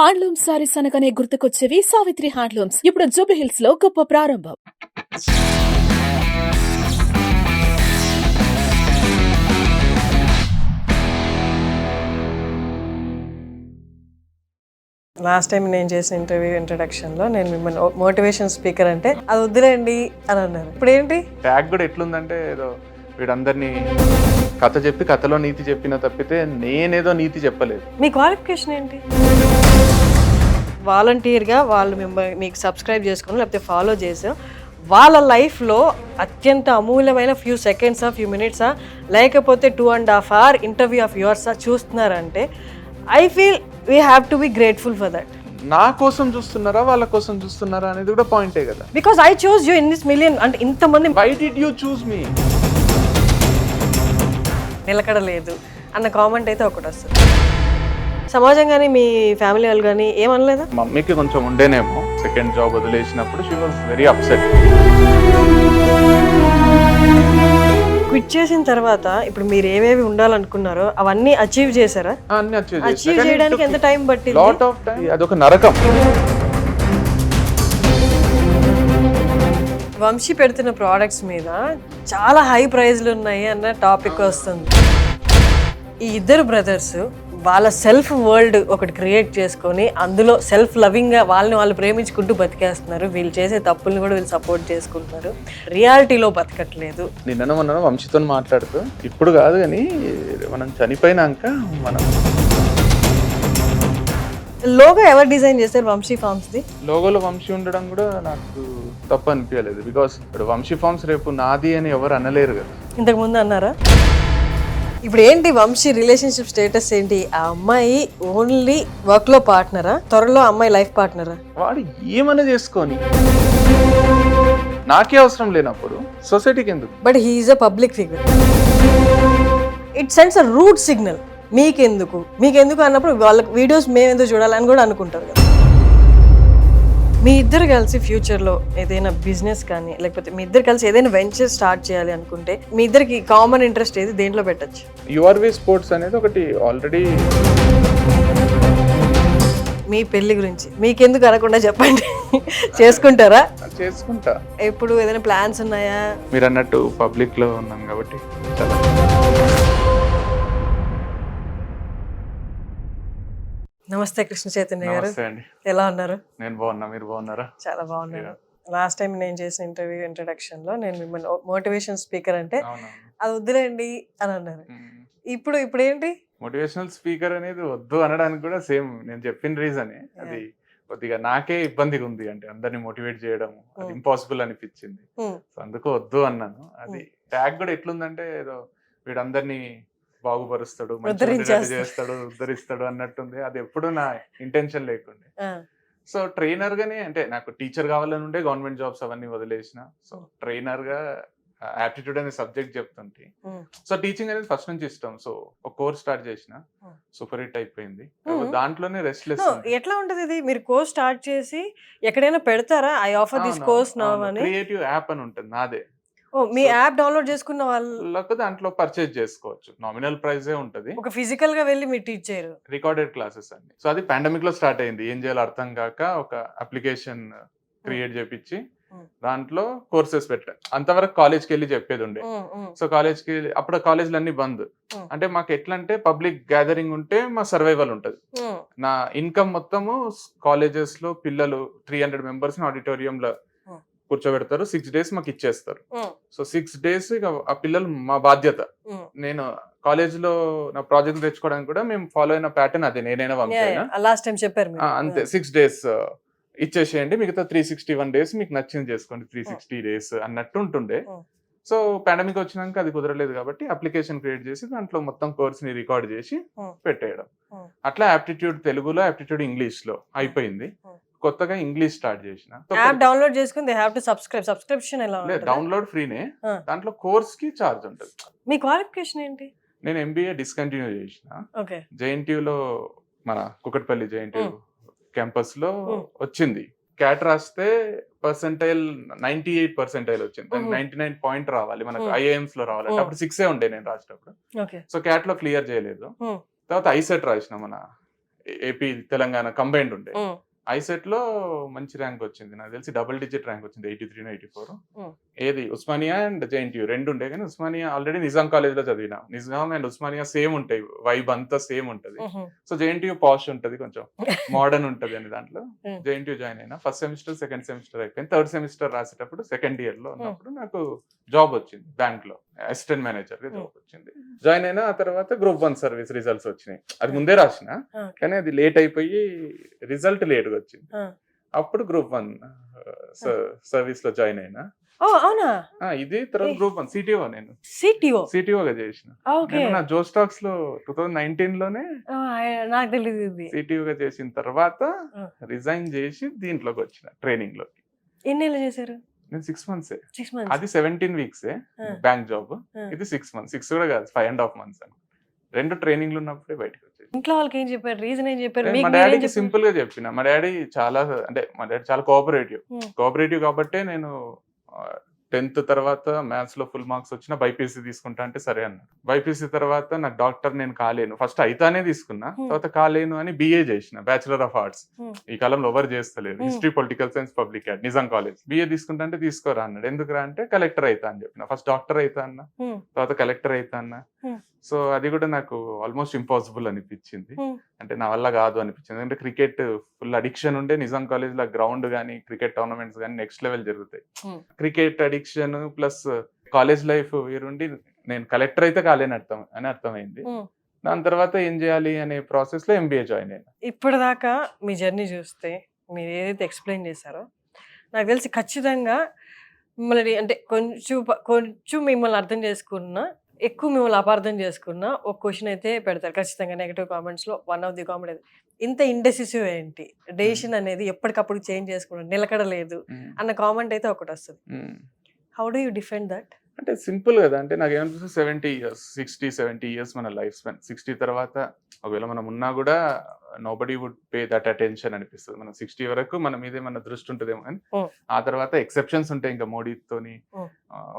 Handloom saris అనగానే గుర్తుకొచ్చేవి Savitri handlooms. ఇప్పుడు జూబ్లీహిల్స్ లో గొప్ప ప్రారంభం. లాస్ట్ టైం నేను చేసిన ఇంట్రడక్షన్లో నేను మిమ్మల్ని మోటివేషన్ స్పీకర్ అంటే అది వద్దులేండి అని అన్నారు. ఇప్పుడు ఏంటి ట్యాగ్ కూడా ఎట్లుందంటే ఏదో వీడందరినీ కథ చెప్పి కథలో నీతి చెప్పిన తప్పితే నేనేదో నీతి చెప్పలేదు. మీ క్వాలిఫికేషన్ ఏంటి? వాలంటీర్గా వాళ్ళు మీకు సబ్స్క్రైబ్ చేసుకుని లేకపోతే ఫాలో చేసాం, వాళ్ళ లైఫ్లో అత్యంత అమూల్యమైన ఫ్యూ సెకండ్సా ఫ్యూ మినిట్సా లేకపోతే 2.5 hour ఇంటర్వ్యూ ఆఫ్ యువర్సా చూస్తున్నారంటే I feel we have to be grateful for that. నా కోసం చూస్తున్నారా వాళ్ళ కోసం చూస్తున్నారా అనేది కూడా పాయింటే కదా. Because I choose you in this million అంటే ఇంతమంది వై డిడ్ యూ చూస్ మీ నిలకడలేదు అన్న కామెంట్ అయితే ఒకటి వస్తుంది. సమాజం కానీ మీ ఫ్యామిలీ వాళ్ళు కానీ ఏమనలేదా? మమ్మీకి కొంచెం ఉండేనేమో, సెకండ్ జాబ్ వదిలేసినప్పుడు she was very upset. Quit చేసిన తర్వాత ఇప్పుడు మీరు ఏవేవి ఉండాలనుకున్నారో అవన్నీ అచీవ్ చేశారా? అన్ని అచీవ్ చేయడానికి ఎంత టైం పట్టింది? Lot of time. అదొక నరకం. వంశీ పెడుతున్న ప్రోడక్ట్స్ మీద చాలా హై ప్రైజ్లు ఉన్నాయి అన్న టాపిక్ వస్తుంది. ఈ ఇద్దరు బ్రదర్స్ వాళ్ళ సెల్ఫ్ వరల్డ్ ఒకటి క్రియేట్ చేసుకొని అందులో సెల్ఫ్ లవింగ్గా వాళ్ళని వాళ్ళు ప్రేమించుకుంటూ బతికేస్తున్నారు. వీళ్ళు చేసే తప్పుల్ని కూడా వీళ్ళు సపోర్ట్ చేసుకుంటున్నారు. రియాలిటీలో బతకట్లేదు. నిన్న మొన్న వంశీతో మాట్లాడుతూ ఇప్పుడు కాదు కానీ మనం చనిపోయినాక మనం లోగో ఎవరు డిజైన్ చేస్తారు వంశీ ఫార్మ్స్ది? లోగోలో వంశీ ఉండడం కూడా నాకు తప్పు అనిపించలేదు. బికాస్ ఇప్పుడు వంశీ ఫార్మ్స్ రేపు నాది అని ఎవరు అనలేరు కదా. ఇంతకు ముందు అన్నారా? ఇప్పుడు ఏంటి వంశీ రిలేషన్షిప్ స్టేటస్ ఏంటి? ఆ అమ్మాయి ఓన్లీ వర్క్ లో పార్ట్నరా, త్వరలో అమ్మాయి లైఫ్ పార్ట్నరా? వాడు ఏమైనా చేసుకొని నాకే అవసరం లేనప్పుడు సొసైటీకి ఎందుకు? But he's a public figure. It sends a route signal. మీకెందుకు అన్నప్పుడు వాళ్ళకి వీడియోస్ మేమెందుకు చూడాలని కూడా అనుకుంటారు కదా. మీ ఇద్దరు కలిసి ఫ్యూచర్లో ఏదైనా బిజినెస్ కానీ లేకపోతే మీ ఇద్దరు కలిసి ఏదైనా వెంచర్ స్టార్ట్ చేయాలి అనుకుంటే మీ ఇద్దరికి కామన్ ఇంట్రెస్ట్ ఏది? దేంట్లో పెట్టచ్చు? యువర్వే స్పోర్ట్స్ అనేది ఒకటి ఆల్రెడీ. మీ పెళ్లి గురించి మీకెందుకు అనకుండా చెప్పండి. చేసుకుంటారా? చేసుకుంటా. ఎప్పుడు ఏదైనా ప్లాన్స్ ఉన్నాయా? మీరు అన్నట్టు పబ్లిక్ లో ఉన్నాం కాబట్టి. నమస్తే కృష్ణ చైతన్య గారు, నమస్తే అండి. ఎలా ఉన్నారు? నేను బాగున్నా, మీరు బాగున్నారా? చాలా బాగున్నాను. లాస్ట్ టైం నేను చేసిన ఇంట్రడక్షన్లో నేను మిమ్మల్ని మోటివేషన్ స్పీకర్ అంటే అది వద్దులేండి అని అన్నారు. ఇప్పుడు ఏంటి మోటివేషనల్ స్పీకర్ అనేది వద్దు అనడానికి కూడా సేమ్ నేను చెప్పిన రీజనే. అది కొద్దిగా నాకే ఇబ్బందిగా ఉంది, అంటే అందరిని మోటివేట్ చేయడం అది ఇంపాసిబుల్ అనిపించింది. సో అందుకు వద్దు అన్నాను. అది ట్యాగ్ కూడా ఎట్లుందంటే ఏదో వీడందరినీ బాగుపరుస్తాడు, మంచిగా చేస్తాడు, ఉద్ధరిస్తాడు అన్నట్టుంది. అది ఎప్పుడు నా ఇంటెన్షన్ లేకుండే. సో ట్రైనర్ గానే, అంటే నాకు టీచర్ కావాలని ఉండే, గవర్నమెంట్ జాబ్స్ అవన్నీ వదిలేసిన. సో ట్రైనర్ గా యాప్టిట్యూడ్ అనే సబ్జెక్ట్ చెప్తుంటే, సో టీచింగ్ అనేది ఫస్ట్ నుంచి ఇష్టం. సో ఒక కోర్స్ స్టార్ట్ చేసిన, సూపర్ హిట్ అయిపోయింది. దాంట్లోనే రెస్ట్లెస్. ఎట్లా ఉంటది ఇది? మీరు కోర్స్ స్టార్ట్ చేసి ఎక్కడైనా పెడతారా? I offer this course now అని. క్రియేటివ్ యాప్ అని ఉంటుంది నాదే. మీ యాప్ డౌన్లోడ్ చేసుకున్న వాళ్ళకు దాంట్లో పర్చేజ్ చేసుకోవచ్చు. నామినల్ ప్రైజే ఉంటది. ఒక ఫిజికల్ గా వెళ్ళి మీరు టీచ్ చేయరు. రికార్డెడ్ క్లాసెస్ అన్ని. సో అది పాండమిక్ లో స్టార్ట్ అయింది. ఏం చేయాలో అర్థం కాక ఒక అప్లికేషన్ క్రియేట్ చేపించి దాంట్లో కోర్సెస్ పెట్టా. అంతవరకు కాలేజ్కి వెళ్ళి చెప్పేది ఉండే. సో కాలేజ్కి అప్పుడు కాలేజ్లు అన్ని బంద్. అంటే మాకు ఎట్లా అంటే పబ్లిక్ గ్యాదరింగ్ ఉంటే మా సర్వైవల్ ఉంటది. నా ఇన్కమ్ మొత్తము కాలేజెస్ లో పిల్లలు 300 members ఆడిటోరియం లో కూర్చోబెడతారు. 6 days మాకు ఇచ్చేస్తారు. సో 6 days ఇక ఆ పిల్లలు మా బాధ్యత. నేను కాలేజ్ లో నా ప్రాజెక్ట్ తెచ్చుకోవడానికి కూడా మేము ఫాలో అయిన ప్యాటర్న్ అదే. నేనైనా లాస్ట్ టైం చెప్పారు అంతే. 6 days ఇచ్చేసేయండి, మిగతా 361 days మీకు నచ్చింది చేసుకోండి, 360 days అన్నట్టు ఉంటుండే. సో పాండమిక్ వచ్చినాక అది కుదరలేదు కాబట్టి అప్లికేషన్ క్రియేట్ చేసి దాంట్లో మొత్తం కోర్స్ ని రికార్డ్ చేసి పెట్టేయడం. అట్లా యాప్టిట్యూడ్ తెలుగులో, యాప్టిట్యూడ్ ఇంగ్లీష్ లో అయిపోయింది. కొత్తగా ఇంగ్లీష్ స్టార్ట్ చేసిన. యాప్ డౌన్లోడ్ చేసుకుని దే హావ్ టు సబ్స్క్రిప్షన్ ఎలా ఉంటుంది? డౌన్లోడ్ ఫ్రీనే, దాంట్లో కోర్స్ కి చార్జ్ ఉంటుంది. మీ క్వాలిఫికేషన్ ఏంటి? నేను MBA డిస్కంటిన్యూ చేసిన. JNTU లో మన కుకట్పల్లి JNTU క్యాంపస్ లో వచ్చింది. క్యాట్ రాస్తే పర్సెంటైల్ 98% వచ్చింది. 99 point రావాలి మనకు. IIMs లో రావాలి. అప్పుడు 6 ఉండే నేను రాసేటప్పుడు. సో క్యాట్ లో క్లియర్ చేయలేదు. తర్వాత ఐసెట్ రాసిన, మన ఏపీ తెలంగాణ కంబైన్డ్ ఉండే. ఐసెట్ లో మంచి ర్యాంక్ వచ్చింది, నాకు తెలిసి డబుల్ డిజిట్ ర్యాంక్ వచ్చింది, 83 84. ఏది ఉస్మానియా అండ్ జేఎన్టీయూ రెండు ఉండే, కానీ ఉస్మానియా ఆల్రెడీ నిజాం కాలేజ్ లో చదివినా. నిజాం అండ్ ఉస్మానియా సేమ్ ఉంటాయి, వైబ్ అంతా సేమ్ ఉంటది. సో జేఎన్టీయూ పాష్ ఉంటది, కొంచెం మోడర్న్ ఉంటది అని దాంట్లో జేఎన్టీయూ జాయిన్ అయినా. ఫస్ట్ సెమిస్టర్ సెకండ్ సెమిస్టర్ అయిపోయింది. థర్డ్ సెమిస్టర్ రాసేటప్పుడు సెకండ్ ఇయర్ లో ఉన్నప్పుడు నాకు జాబ్ వచ్చింది బ్యాంక్ లో, అసిస్టెంట్ మేనేజర్ గా జాబ్ వచ్చింది. జాయిన్ అయినా ఆ తర్వాత గ్రూప్ 1 సర్వీస్ రిజల్ట్స్ వచ్చినాయి. అది ముందే రాసిన, కానీ అది లేట్ అయిపోయి రిజల్ట్ లేట్ గా వచ్చింది. అప్పుడు గ్రూప్ 1 సర్వీస్ లో జాయిన్ అయినా. అవునా? ఇది తర్వాత గ్రూప్ 1 సిటిఓ, నేను సిటిఓగా చేసిన. నా జో స్టాక్స్ లో 2019 లోనే నాకు తెలియదు. సిటిఓగా చేసిన తర్వాత రిజైన్ చేసి దీంట్లోకి వచ్చిన ట్రైనింగ్ లోకి. ఎన్ని నెలలు చేశారు? నేను 6 months. అది 17 weeks బ్యాంక్ జాబ్. ఇది 6 months, 6 కూడా కాదు, 5.5 months అని. 2 ట్రైనింగ్లు ఉన్నప్పుడే బయటకు వచ్చేది. ఇంట్లో వాళ్ళకి ఏం చెప్పారు? రీజన్ ఏం చెప్పారు? మా డాడీకి సింపుల్ గా చెప్పిన. మా డాడీ చాలా కోఆపరేటివ్ కాబట్టే నేను 10th తర్వాత మ్యాథ్స్ లో ఫుల్ మార్క్స్ వచ్చిన బైపీసీ తీసుకుంటా అంటే సరే అన్నాడు. బైపీసీ తర్వాత నాకు డాక్టర్ నేను కాలేను, ఫస్ట్ అయితానే తీసుకున్నా, తర్వాత కాలేను అని బిఏ చేసిన, బ్యాచులర్ ఆఫ్ ఆర్ట్స్. ఈ కాలంలో ఎవరు చేస్తలేదు, history political science public ad, Nizam college. BA తీసుకుంటా అంటే తీసుకోరా అన్నాడు. ఎందుకురా అంటే కలెక్టర్ అయితా అని చెప్పిన. ఫస్ట్ డాక్టర్ అయితా అన్న, తర్వాత కలెక్టర్ అయితా అన్న. సో అది కూడా నాకు ఆల్మోస్ట్ ఇంపాసిబుల్ అనిపించింది, అంటే నా వల్ల కాదు అనిపించింది. ఎందుకంటే క్రికెట్ ఫుల్ అడిక్షన్ ఉండే, నిజాం కాలేజ్ లో గ్రౌండ్ కానీ క్రికెట్ టోర్నమెంట్స్ కానీ నెక్స్ట్ లెవెల్ జరుగుతాయి. Cricket addiction plus college life వేరుండి నేను కలెక్టర్ అయితే కాలేని అర్థమైంది. దాని తర్వాత ఏం చేయాలి అనే ప్రాసెస్ లో ఎంబీఏ జాయిన్ అయినా. ఇప్పటిదాకా మీ జర్నీ చూస్తే మీరు ఏదైతే ఎక్స్ప్లెయిన్ చేశారో నాకు తెలిసి ఖచ్చితంగా మిమ్మల్ని అంటే కొంచెం మిమ్మల్ని అర్థం చేసుకున్నా, ఎక్కువ మిమ్మల్ని అపార్థం చేసుకున్న ఒక క్వశ్చన్ అయితే పెడతారు ఖచ్చితంగా నెగటివ్ కామెంట్స్ లో. వన్ ఆఫ్ ది కామెంట్ ఇంత ఇండెసిసివ్ ఏంటి, డెసిషన్ అనేది ఎప్పటికప్పుడు చేంజ్ చేసుకున్నాడు, నిలకడలేదు అన్న కామెంట్ అయితే ఒకటి వస్తుంది. How do you defend that? అంటే సింపుల్ కదా, అంటే నాకు ఏమనిపిస్తుంది 70 years 60-70 years మన లైఫ్ స్పాన్. 60 తర్వాత ఒకవేళ మనం ఉన్నా కూడా nobody would pay that attention అనిపిస్తుంది. మనం 60 వరకు మన మీదే మన దృష్టి ఉంటుందేమో, కానీ ఆ తర్వాత ఎక్సెప్షన్స్ ఉంటాయి. ఇంకా మోడీతోని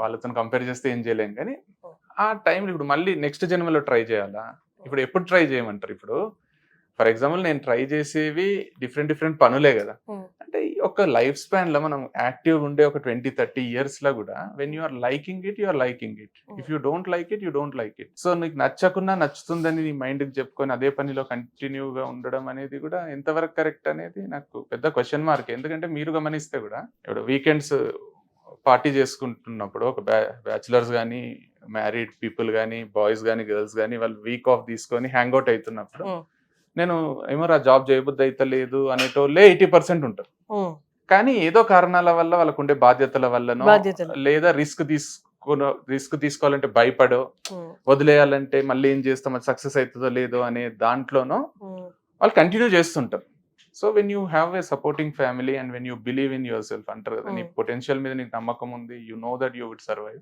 వాళ్ళతో కంపేర్ చేస్తే ఏం చేయలేం. కానీ ఆ టైంలో ఇప్పుడు మళ్ళీ నెక్స్ట్ జన్మలో ట్రై చేయాలా? ఇప్పుడు ఎప్పుడు ట్రై చేయమంటారు? ఇప్పుడు ఫర్ ఎగ్జాంపుల్ నేను ట్రై చేసేవి డిఫరెంట్ పనులే కదా. అంటే ఒక లైఫ్ స్పాన్ లో మనం యాక్టివ్ ఉండే ఒక 20-30 years లో కూడా when you are liking it, you are liking it. If you don't like it, you don't like it. So నీకు నచ్చకున్నా నచ్చుతుందని నీ మైండ్ కి చెప్పుకొని అదే పనిలో కంటిన్యూగా ఉండడం అనేది కూడా ఎంతవరకు కరెక్ట్ అనేది నాకు పెద్ద క్వశ్చన్ మార్క్. ఎందుకంటే మీరు గమనిస్తే కూడా ఇప్పుడు వీకెండ్స్ పార్టీ చేసుకుంటున్నప్పుడు ఒక బ్యాచులర్స్ కానీ మ్యారీడ్ పీపుల్ కానీ బాయ్స్ కానీ గర్ల్స్ కానీ వాళ్ళు వీక్ ఆఫ్ తీసుకొని హ్యాంగ్ అవుట్ అవుతున్నప్పుడు నేను ఏమో జాబ్ చేయబుద్ధి అయితే లేదు అనేటోళ్ళే 80% ఉంటారు. కానీ ఏదో కారణాల వల్ల వాళ్ళకు ఉండే బాధ్యతల వల్లనో లేదా రిస్క్ తీసుకోవాలంటే భయపడో, వదిలేయాలంటే మళ్ళీ ఏం చేస్తాం అది సక్సెస్ అవుతుందో లేదో అనే దాంట్లోనో వాళ్ళు కంటిన్యూ చేస్తుంటారు. So when you have a supporting family and when you believe in yourself అంటారు కదా, నీ పొటెన్షియల్ మీద నీకు నమ్మకం ఉంది, you know that you would survive,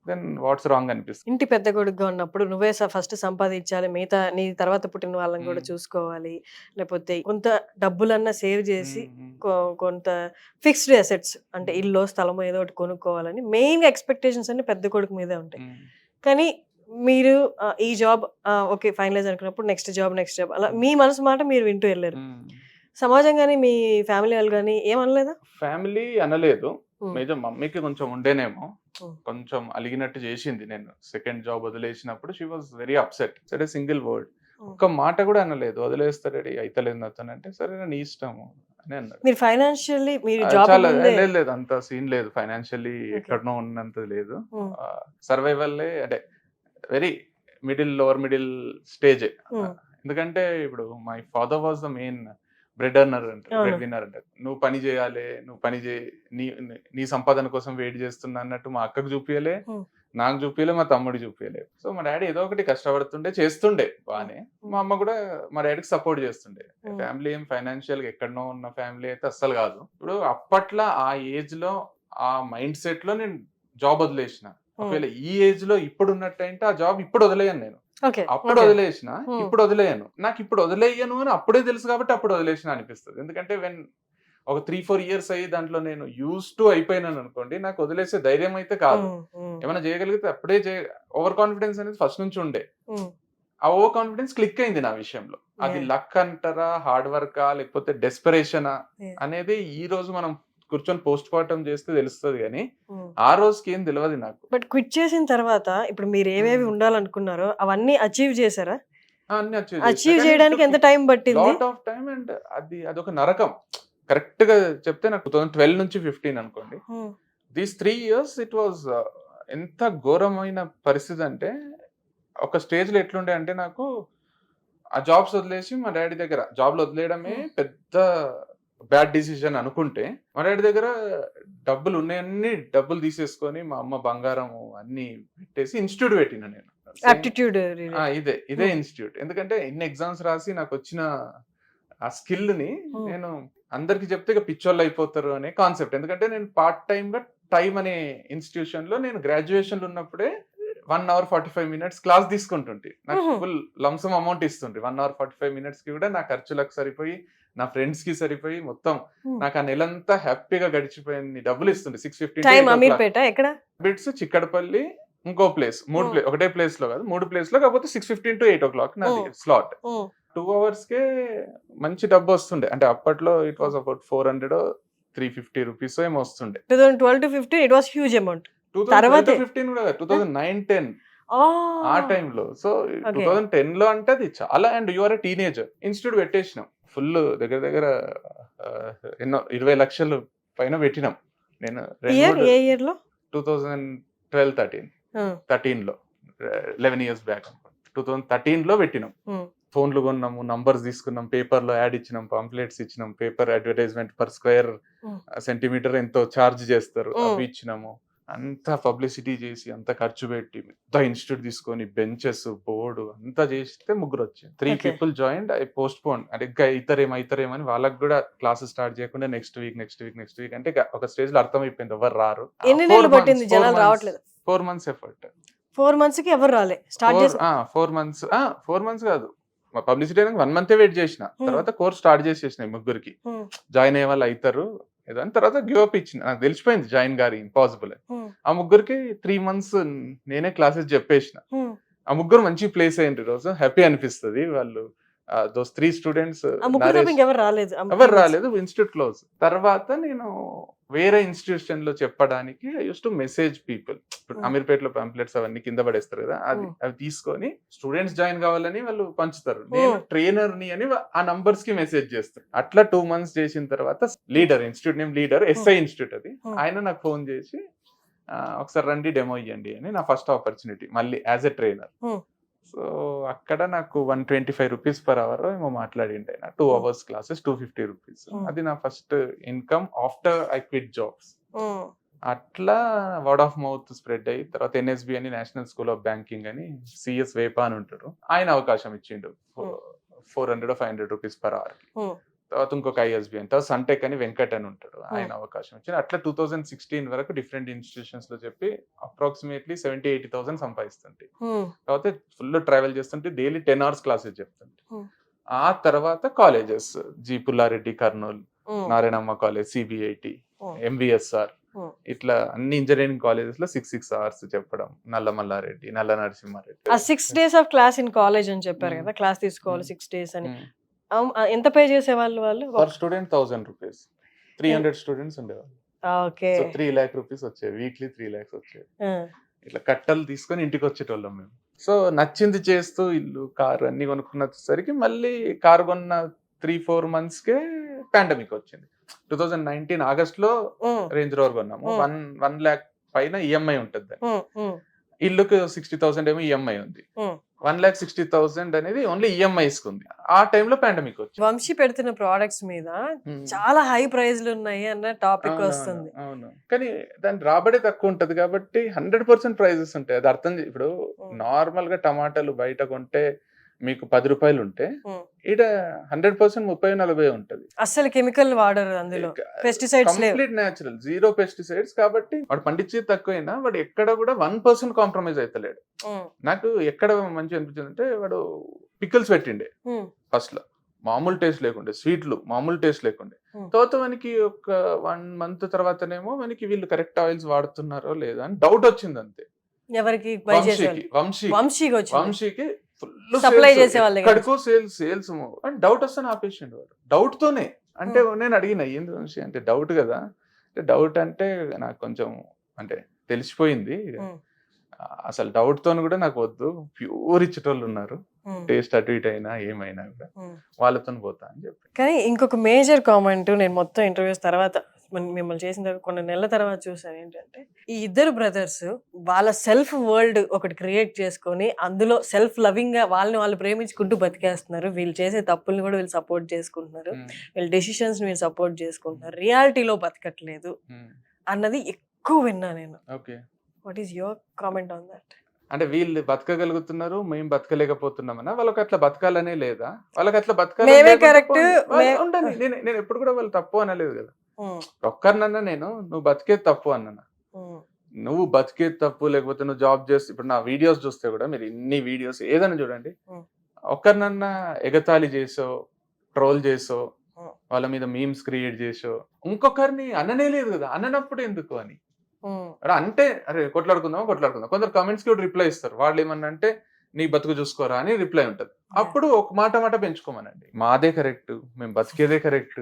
then what's wrong అనిపిస్తుంది. ఇంటి పెద్ద కొడుకుగా ఉన్నప్పుడు నువ్వే ఫస్ట్ సంపాదించాలి, మిగతా నీ తర్వాత పుట్టిన వాళ్ళని కూడా చూసుకోవాలి, లేకపోతే కొంత డబ్బులన్నా సేవ్ చేసి కొంత ఫిక్స్డ్ అసెట్స్ అంటే ఇల్లు స్థలమో ఏదో ఒకటి కొనుక్కోవాలని మెయిన్ ఎక్స్పెక్టేషన్స్ అన్ని పెద్ద కొడుకు మీదే ఉంటాయి. కానీ మీరు ఈ జాబ్ ఓకే ఫైనలైజ్ అనుకున్నప్పుడు నెక్స్ట్ జాబ్ అలా మీ మనసు మాట మీరు వింటూ వెళ్ళారు. సమాజం కానీ మీ ఫ్యామిలీ వాళ్ళు కానీ ఏమనలేదా? ఫ్యామిలీ అనలేదు, మేజర్ మమ్మీకి కొంచెం ఉండేనేమో, కొంచెం అలిగినట్టు చేసింది. నేను సెకండ్ జాబ్ వదిలేసినప్పుడు షీ వాజ్ వెరీ అప్సెట్. సరే సింగిల్ వర్డ్, ఒక్క మాట కూడా అనలేదు, వదిలేస్తాడు అయితలేదు అతను అంటే సరే నీ ఇష్టము అని అన్నాడు. మీరు ఫైనాన్షియల్లీ లేదు అంత సీన్ లేదు, ఫైనాన్షియల్లీ ఎక్కడనో ఉన్నంత లేదు. సర్వైవల్ అంటే వెరీ లోవర్ మిడిల్ స్టేజ్. ఎందుకంటే ఇప్పుడు my father was the main bread winner అంటే నువ్వు పని చేయాలి, నువ్వు పని చేయి, నీ సంపాదన కోసం వెయిట్ చేస్తున్నా అన్నట్టు మా అక్కకు చూపించలే, నాకు చూపించలే, మా తమ్ముడికి చూపించలే. సో మా డాడీ ఏదో ఒకటి కష్టపడుతుండే చేస్తుండే బానే, మా అమ్మ కూడా మా డాడీకి సపోర్ట్ చేస్తుండే. ఫ్యామిలీ ఏం ఫైనాన్షియల్ గా ఎక్కడనో ఉన్న ఫ్యామిలీ అయితే అస్సలు కాదు. ఇప్పుడు అప్పట్లో ఆ ఏజ్ లో ఆ మైండ్ సెట్ లో నేను జాబ్ వదిలేసిన. ఒకవేళ ఈ ఏజ్ లో ఇప్పుడు ఉన్నట్టయితే ఆ జాబ్ ఇప్పుడు వదిలేయను నేను. అప్పుడు వదిలేసిన, ఇప్పుడు వదిలేయను. నాకు ఇప్పుడు వదిలేయను అని అప్పుడే తెలుసు కాబట్టి అప్పుడు వదిలేసిన అనిపిస్తుంది. ఎందుకంటే వెన్ ఒక 3-4 years అయ్యి దాంట్లో నేను యూస్ టు అయిపోయినాను అనుకోండి, నాకు వదిలేసే ధైర్యం అయితే కాదు. ఏమైనా చేయగలిగితే అప్పుడే ఓవర్ కాన్ఫిడెన్స్ అనేది ఫస్ట్ నుంచి ఉండే. ఆ ఓవర్ కాన్ఫిడెన్స్ క్లిక్ అయింది నా విషయంలో. అది లక్ అంటారా, హార్డ్ వర్కా, లేకపోతే డెస్పరేషనా అనేది ఈ రోజు మనం కూర్చొని పోస్ట్ మార్టం చేస్తే తెలుస్తుంది కానీ ఆ రోజుకి ఏం తెలియదు నాకు. బట్ క్విట్ చేసిన తర్వాత ఇప్పుడు మీరు ఏవేవి ఉండాలనుకున్నారో అవన్నీ అచీవ్ చేశారా? అన్ని అచీవ్ చేయడానికి ఎంత టైం పట్టింది? Lot of time. అండ్ అదొక నరకం. కరెక్ట్ గా చెప్తే నాకు 2012 నుంచి 15 అనుకోండి, దీస్ 3 years ఇట్ వాజ్ ఎంత ఘోరమైన పరిస్థితి అంటే, ఒక స్టేజ్ లో ఎట్లుండే అంటే నాకు ఆ జాబ్స్ వదిలేసి మా డాడీ దగ్గర జాబ్లు వదిలేయడమే పెద్ద బ్యాడ్ డిసిజన్ అనుకుంటే, మా డాడీ దగ్గర డబ్బులు ఉన్నాయన్ని డబ్బులు తీసేసుకొని మా అమ్మ బంగారం అన్ని పెట్టేసి ఇన్స్టిట్యూట్ పెట్టిన నేను. ఆప్టిట్యూడ్ ఇదే ఇన్స్టిట్యూట్. ఎందుకంటే ఇన్ని ఎగ్జామ్స్ రాసి నాకు వచ్చిన ఆ స్కిల్ ని నేను అందరికి చెప్తే ఇక పిచ్చోళ్ళు అయిపోతారు అనే కాన్సెప్ట్. ఎందుకంటే నేను పార్ట్ టైమ్ గా టైమ్ అనే ఇన్స్టిట్యూషన్ లో నేను గ్రాడ్యుయేషన్ ఉన్నప్పుడే 1 hour 45 minutes క్లాస్ తీసుకుంటుంటే నాకు ఫుల్ లంసమ్ అమౌంట్ ఇస్తుంటే 1 hour 45 minutes కి కూడా నా ఖర్చులకు సరిపోయి, నా ఫ్రెండ్స్ కి సరిపోయి, మొత్తం నాకు ఆ నెలంతా హ్యాపీగా గడిచిపోయింది. డబ్బులు ఇస్తుండే 650 బిట్స్, చిక్కడపల్లి, ఇంకో ప్లేస్, 3 ప్లేస్, ఒకటే ప్లేస్ లో కాదు 3 ప్లేస్ లో, కాకపోతే 6:15 to 8 o'clock నాది స్లాట్. 2 hours కే మంచి డబ్బు వస్తుండే. అంటే అప్పట్లో it was about 400 or 350 rupees ఏమో వస్తుండే. 2012 to 15 it was huge amount. 2015 కూడా 2009-10 ఆ టైంలో. సో 2010 లో అంటే అది చాలా. And you are a teenager. Institute పెట్టేసినాం ఫుల్, దగ్గర దగ్గర ఎన్నో 20 లక్షలు పైన పెట్టినాం. నేను 2012-13 లో 11 years బ్యాక్ 2013 లో పెట్టినాం. ఫోన్లు కొన్నాము, నంబర్స్ తీసుకున్నాం, పేపర్ లో యాడ్ ఇచ్చినాం, పాంప్లెట్స్ ఇచ్చినాం, paper advertisement per square centimetre ఎంతో ఛార్జ్ చేస్తారు అవి ఇచ్చినాము. అంతా పబ్లిసిటీ చేసి అంత ఖర్చు పెట్టి పెద్ద ఇన్స్టిట్యూట్ తీసుకొని బెంచెస్, బోర్డు అంతా చేస్తే 3 వచ్చింది. 3 people join. I post phone. అంటే ఇంకా ఇతరేమని వాళ్ళకి కూడా క్లాసెస్ స్టార్ట్ చేయకుండా నెక్స్ట్ వీక్ అంటే ఒక స్టేజ్ లో అర్థమైపోయింది ఎవరు రారు. 4 months ఎఫర్ట్. 4 months కి ఎవరు రాలే. స్టార్ట్ చేసి 4 months కాదు, పబ్లిసిటీ 1 month వెయిట్ చేసిన. తర్వాత కోర్స్ స్టార్ట్ చేసేసిన 3 జాయిన్ అయ్యే వాళ్ళు అవుతారు ఏదని. తర్వాత గివ్ అప్ ఇచ్చిన. నాకు తెలిసిపోయింది జాయిన్ గారి ఇంపాసిబుల్. ఆ 3 3 months నేనే క్లాసెస్ చెప్పేసిన. ఆ 3 మంచి ప్లేస్ అయ్యింది. రోజు హ్యాపీ అనిపిస్తుంది. వాళ్ళు దోస్ 3 students ఎవరు రాలేదు. Institute close. తర్వాత నేను వేరే ఇన్స్టిట్యూషన్ లో చెప్పడానికి I use to message people. అమీర్పేటలో పాంప్లెట్స్ అవన్నీ కింద పడేస్తారు కదా, అవి తీసుకొని స్టూడెంట్స్ జాయిన్ కావాలని వాళ్ళు పంచుతారు. నేను ట్రైనర్ ని అని ఆ నంబర్స్ కి మెసేజ్ చేస్తాను. అట్లా 2 months చేసిన తర్వాత leader, institute name leader, SI institute అది, ఆయన నాకు ఫోన్ చేసి ఒకసారి రండి డెమో ఇవ్వండి అని. నా ఫస్ట్ ఆపర్చునిటీ మళ్ళీ యాజ్ ఎ ట్రైనర్. సో అక్కడ నాకు 125 rupees per hour ఏమో మాట్లాడిండే. 2 hours క్లాసెస్ 250 rupees. అది నా first income after I quit jobs. అట్లా వర్డ్ ఆఫ్ మౌత్ స్ప్రెడ్ అయ్యి తర్వాత NSB అని, నేషనల్ స్కూల్ ఆఫ్ బ్యాంకింగ్ అని, CS వేపా అని ఉంటాడు, ఆయన అవకాశం ఇచ్చిండు 400 or 500 rupees per hour. తర్వాత ఇంకొక ISB అని, తర్వాత సంటెక్ అని వెంకట్ అని ఉంటాడు, ఆయన అవకాశం ఇచ్చింది. అట్లా 2016 వరకు డిఫరెంట్ ఇన్స్టిట్యూషన్స్ లో చెప్పి అప్రాక్సిమేట్లీ 70,000-80,000 సంపాదిస్తుంటే, తర్వాత ఫుల్ ట్రావెల్ చేస్తుంటే డైలీ 10 hours క్లాసెస్ చెప్తుంటే. ఆ తర్వాత colleges, G Pulla Reddy Kurnool, Narayanamma college, CBIT, MVSR, ఇట్లా అన్ని ఇంజనీరింగ్ కాలేజెస్ లో 6 hours చెప్పడం. Nallamallareddy, Nalla Narasimhareddy. 6 days of class in college అని చెప్పారు కదా, క్లాస్ తీసుకోవాలి 6 days అని. ఎంత పే చేసేవాళ్ళు వాళ్ళు? Per student 1,000 rupees. 300 students ఉండేవాళ్ళు. ఓకే. సో 3 lakh rupees వచ్చేవి. వీక్లీ 3 lakhs వచ్చేవి. ఇట్లా కట్టలు తీసుకొని ఇంటికి వచ్చేటోళ్ళం మేము. సో నచ్చింది చేస్తూ ఇల్లు, కారు అన్ని కొనుక్కున్నసరికి మళ్ళీ కారు కొన్న 3-4 months కే పాండమిక్ వచ్చింది. 2019 August లో రేంజ్ రోవర్ కొన్నాము. 1 lakh పైన EMI ఉంటుంది. ఇల్లుకి 60,000 ఏమో EMI ఉంది. 1,60,000 అనేది ఓన్లీ EMIs ఉంది. ఆ టైంలో పాండమిక్ వచ్చింది. వంశీ పెడుతున్న ప్రొడక్ట్స్ మీద చాలా హై ప్రైజ్లు ఉన్నాయి అన్న టాపిక్ వస్తుంది. అవును, కానీ దాని రాబడి తక్కువ ఉంటది కాబట్టి 100% ప్రైజెస్ ఉంటాయి. అది అర్థం. ఇప్పుడు నార్మల్ గా టమాటాలు బయట కొంటే మీకు 10 రూపాయలు ఉంటే ఈడ 100% 30-40 ఉంటది. అసలు కెమికల్ వాడరు, అందులో పెస్టిసైడ్స్ లేవు, కంప్లీట్ నేచురల్, 0 పెస్టిసైడ్స్. కాబట్టి వాడు పండించేది తక్కువైనా వాడు ఎక్కడ కూడా 1% కాంప్రమైజ్ అవుతలేడు. నాకు ఎక్కడ మంచి అనిపించింది అంటే, వాడు పికిల్స్ పెట్టిండే ఫస్ట్ లో, మామూలు టేస్ట్ లేకుండే, స్వీట్లు మామూలు టేస్ట్ లేకుండే. తర్వాత మనకి ఒక 1 month తర్వాతనేమో మనకి వీళ్ళు కరెక్ట్ ఆయిల్స్ వాడుతున్నారో లేదా అని డౌట్ వచ్చింది అంతే. ఎవరికి? వంశీకి ఫుల్ Supply చేసే వాళ్ళ దగ్గర ఎక్కడికో సేల్స్ అని డౌట్ వస్తాను ఆపేసిండు వాడు. డౌట్ తోనే అంటే నేను అడిగిన ఏంది మనిషి అంటే డౌట్ కదా, అంటే డౌట్ అంటే నాకు కొంచెం అంటే తెలిసిపోయింది అసలు డౌట్ తోని కూడా నాకు వద్దు, ప్యూర్ ఇచ్చేటోళ్ళు ఉన్నారు, టేస్ట్ అటు ఇటు అయినా ఏమైనా కూడా వాళ్ళతో పోతా అని చెప్పి. కానీ ఇంకొక మేజర్ కామెంట్ నేను మొత్తం ఇంటర్వ్యూస్ తర్వాత మిమ్మల్ని చేసిన తర్వాత కొన్ని నెలల తర్వాత చూసాను ఏంటంటే, ఈ ఇద్దరు బ్రదర్స్ వాళ్ళ సెల్ఫ్ వరల్డ్ ఒకటి క్రియేట్ చేసుకొని అందులో సెల్ఫ్ లవింగ్ గా వాళ్ళని వాళ్ళు ప్రేమించుకుంటూ బతికేస్తున్నారు. వీళ్ళు చేసే తప్పుల్ని కూడా వీళ్ళు సపోర్ట్ చేసుకుంటున్నారు, వీళ్ళ డెసిషన్స్ వీళ్ళు సపోర్ట్ చేసుకుంటున్నారు, రియాలిటీలో బతకట్లేదు అన్నది ఎక్కువ విన్నా నేను. Okay, what is your comment on that? అంటే వీళ్ళు బతకగలుగుతున్నారు, మేము బతకలేకపోతున్నామన్నా? వాళ్ళకి అట్లా బతకాలనే లేదా? వాళ్ళకి అట్లా మేమే correct, ఉండండి. నేను ఎప్పుడు కూడా వాళ్ళు తప్పు అనలేదు కదా. ఒక్కరినన్నా నేను నువ్వు బతికేది తప్పు అన్నా, నువ్వు బతికేది తప్పు, లేకపోతే నువ్వు జాబ్ చేస్తే, ఇప్పుడు నా వీడియోస్ చూస్తే కూడా మీరు ఇన్ని వీడియోస్ ఏదైనా చూడండి, ఒక్కరినన్నా ఎగతాళి చేసో ట్రోల్ చేసో వాళ్ళ మీద మీమ్స్ క్రియేట్ చేసో ఇంకొకరిని అననే లేదు కదా. అననప్పుడు ఎందుకు అని అంటే అరే కొట్లాడుకుందాం. కొందరు కమెంట్స్ కి రిప్లై ఇస్తారు, వాళ్ళు ఏమన్నా అంటే నీ బతుకు చూసుకోరా అని రిప్లై ఉంటది. అప్పుడు ఒక మాట పెంచుకోమనండి, మాదే కరెక్ట్, మేము బతికేదే కరెక్ట్,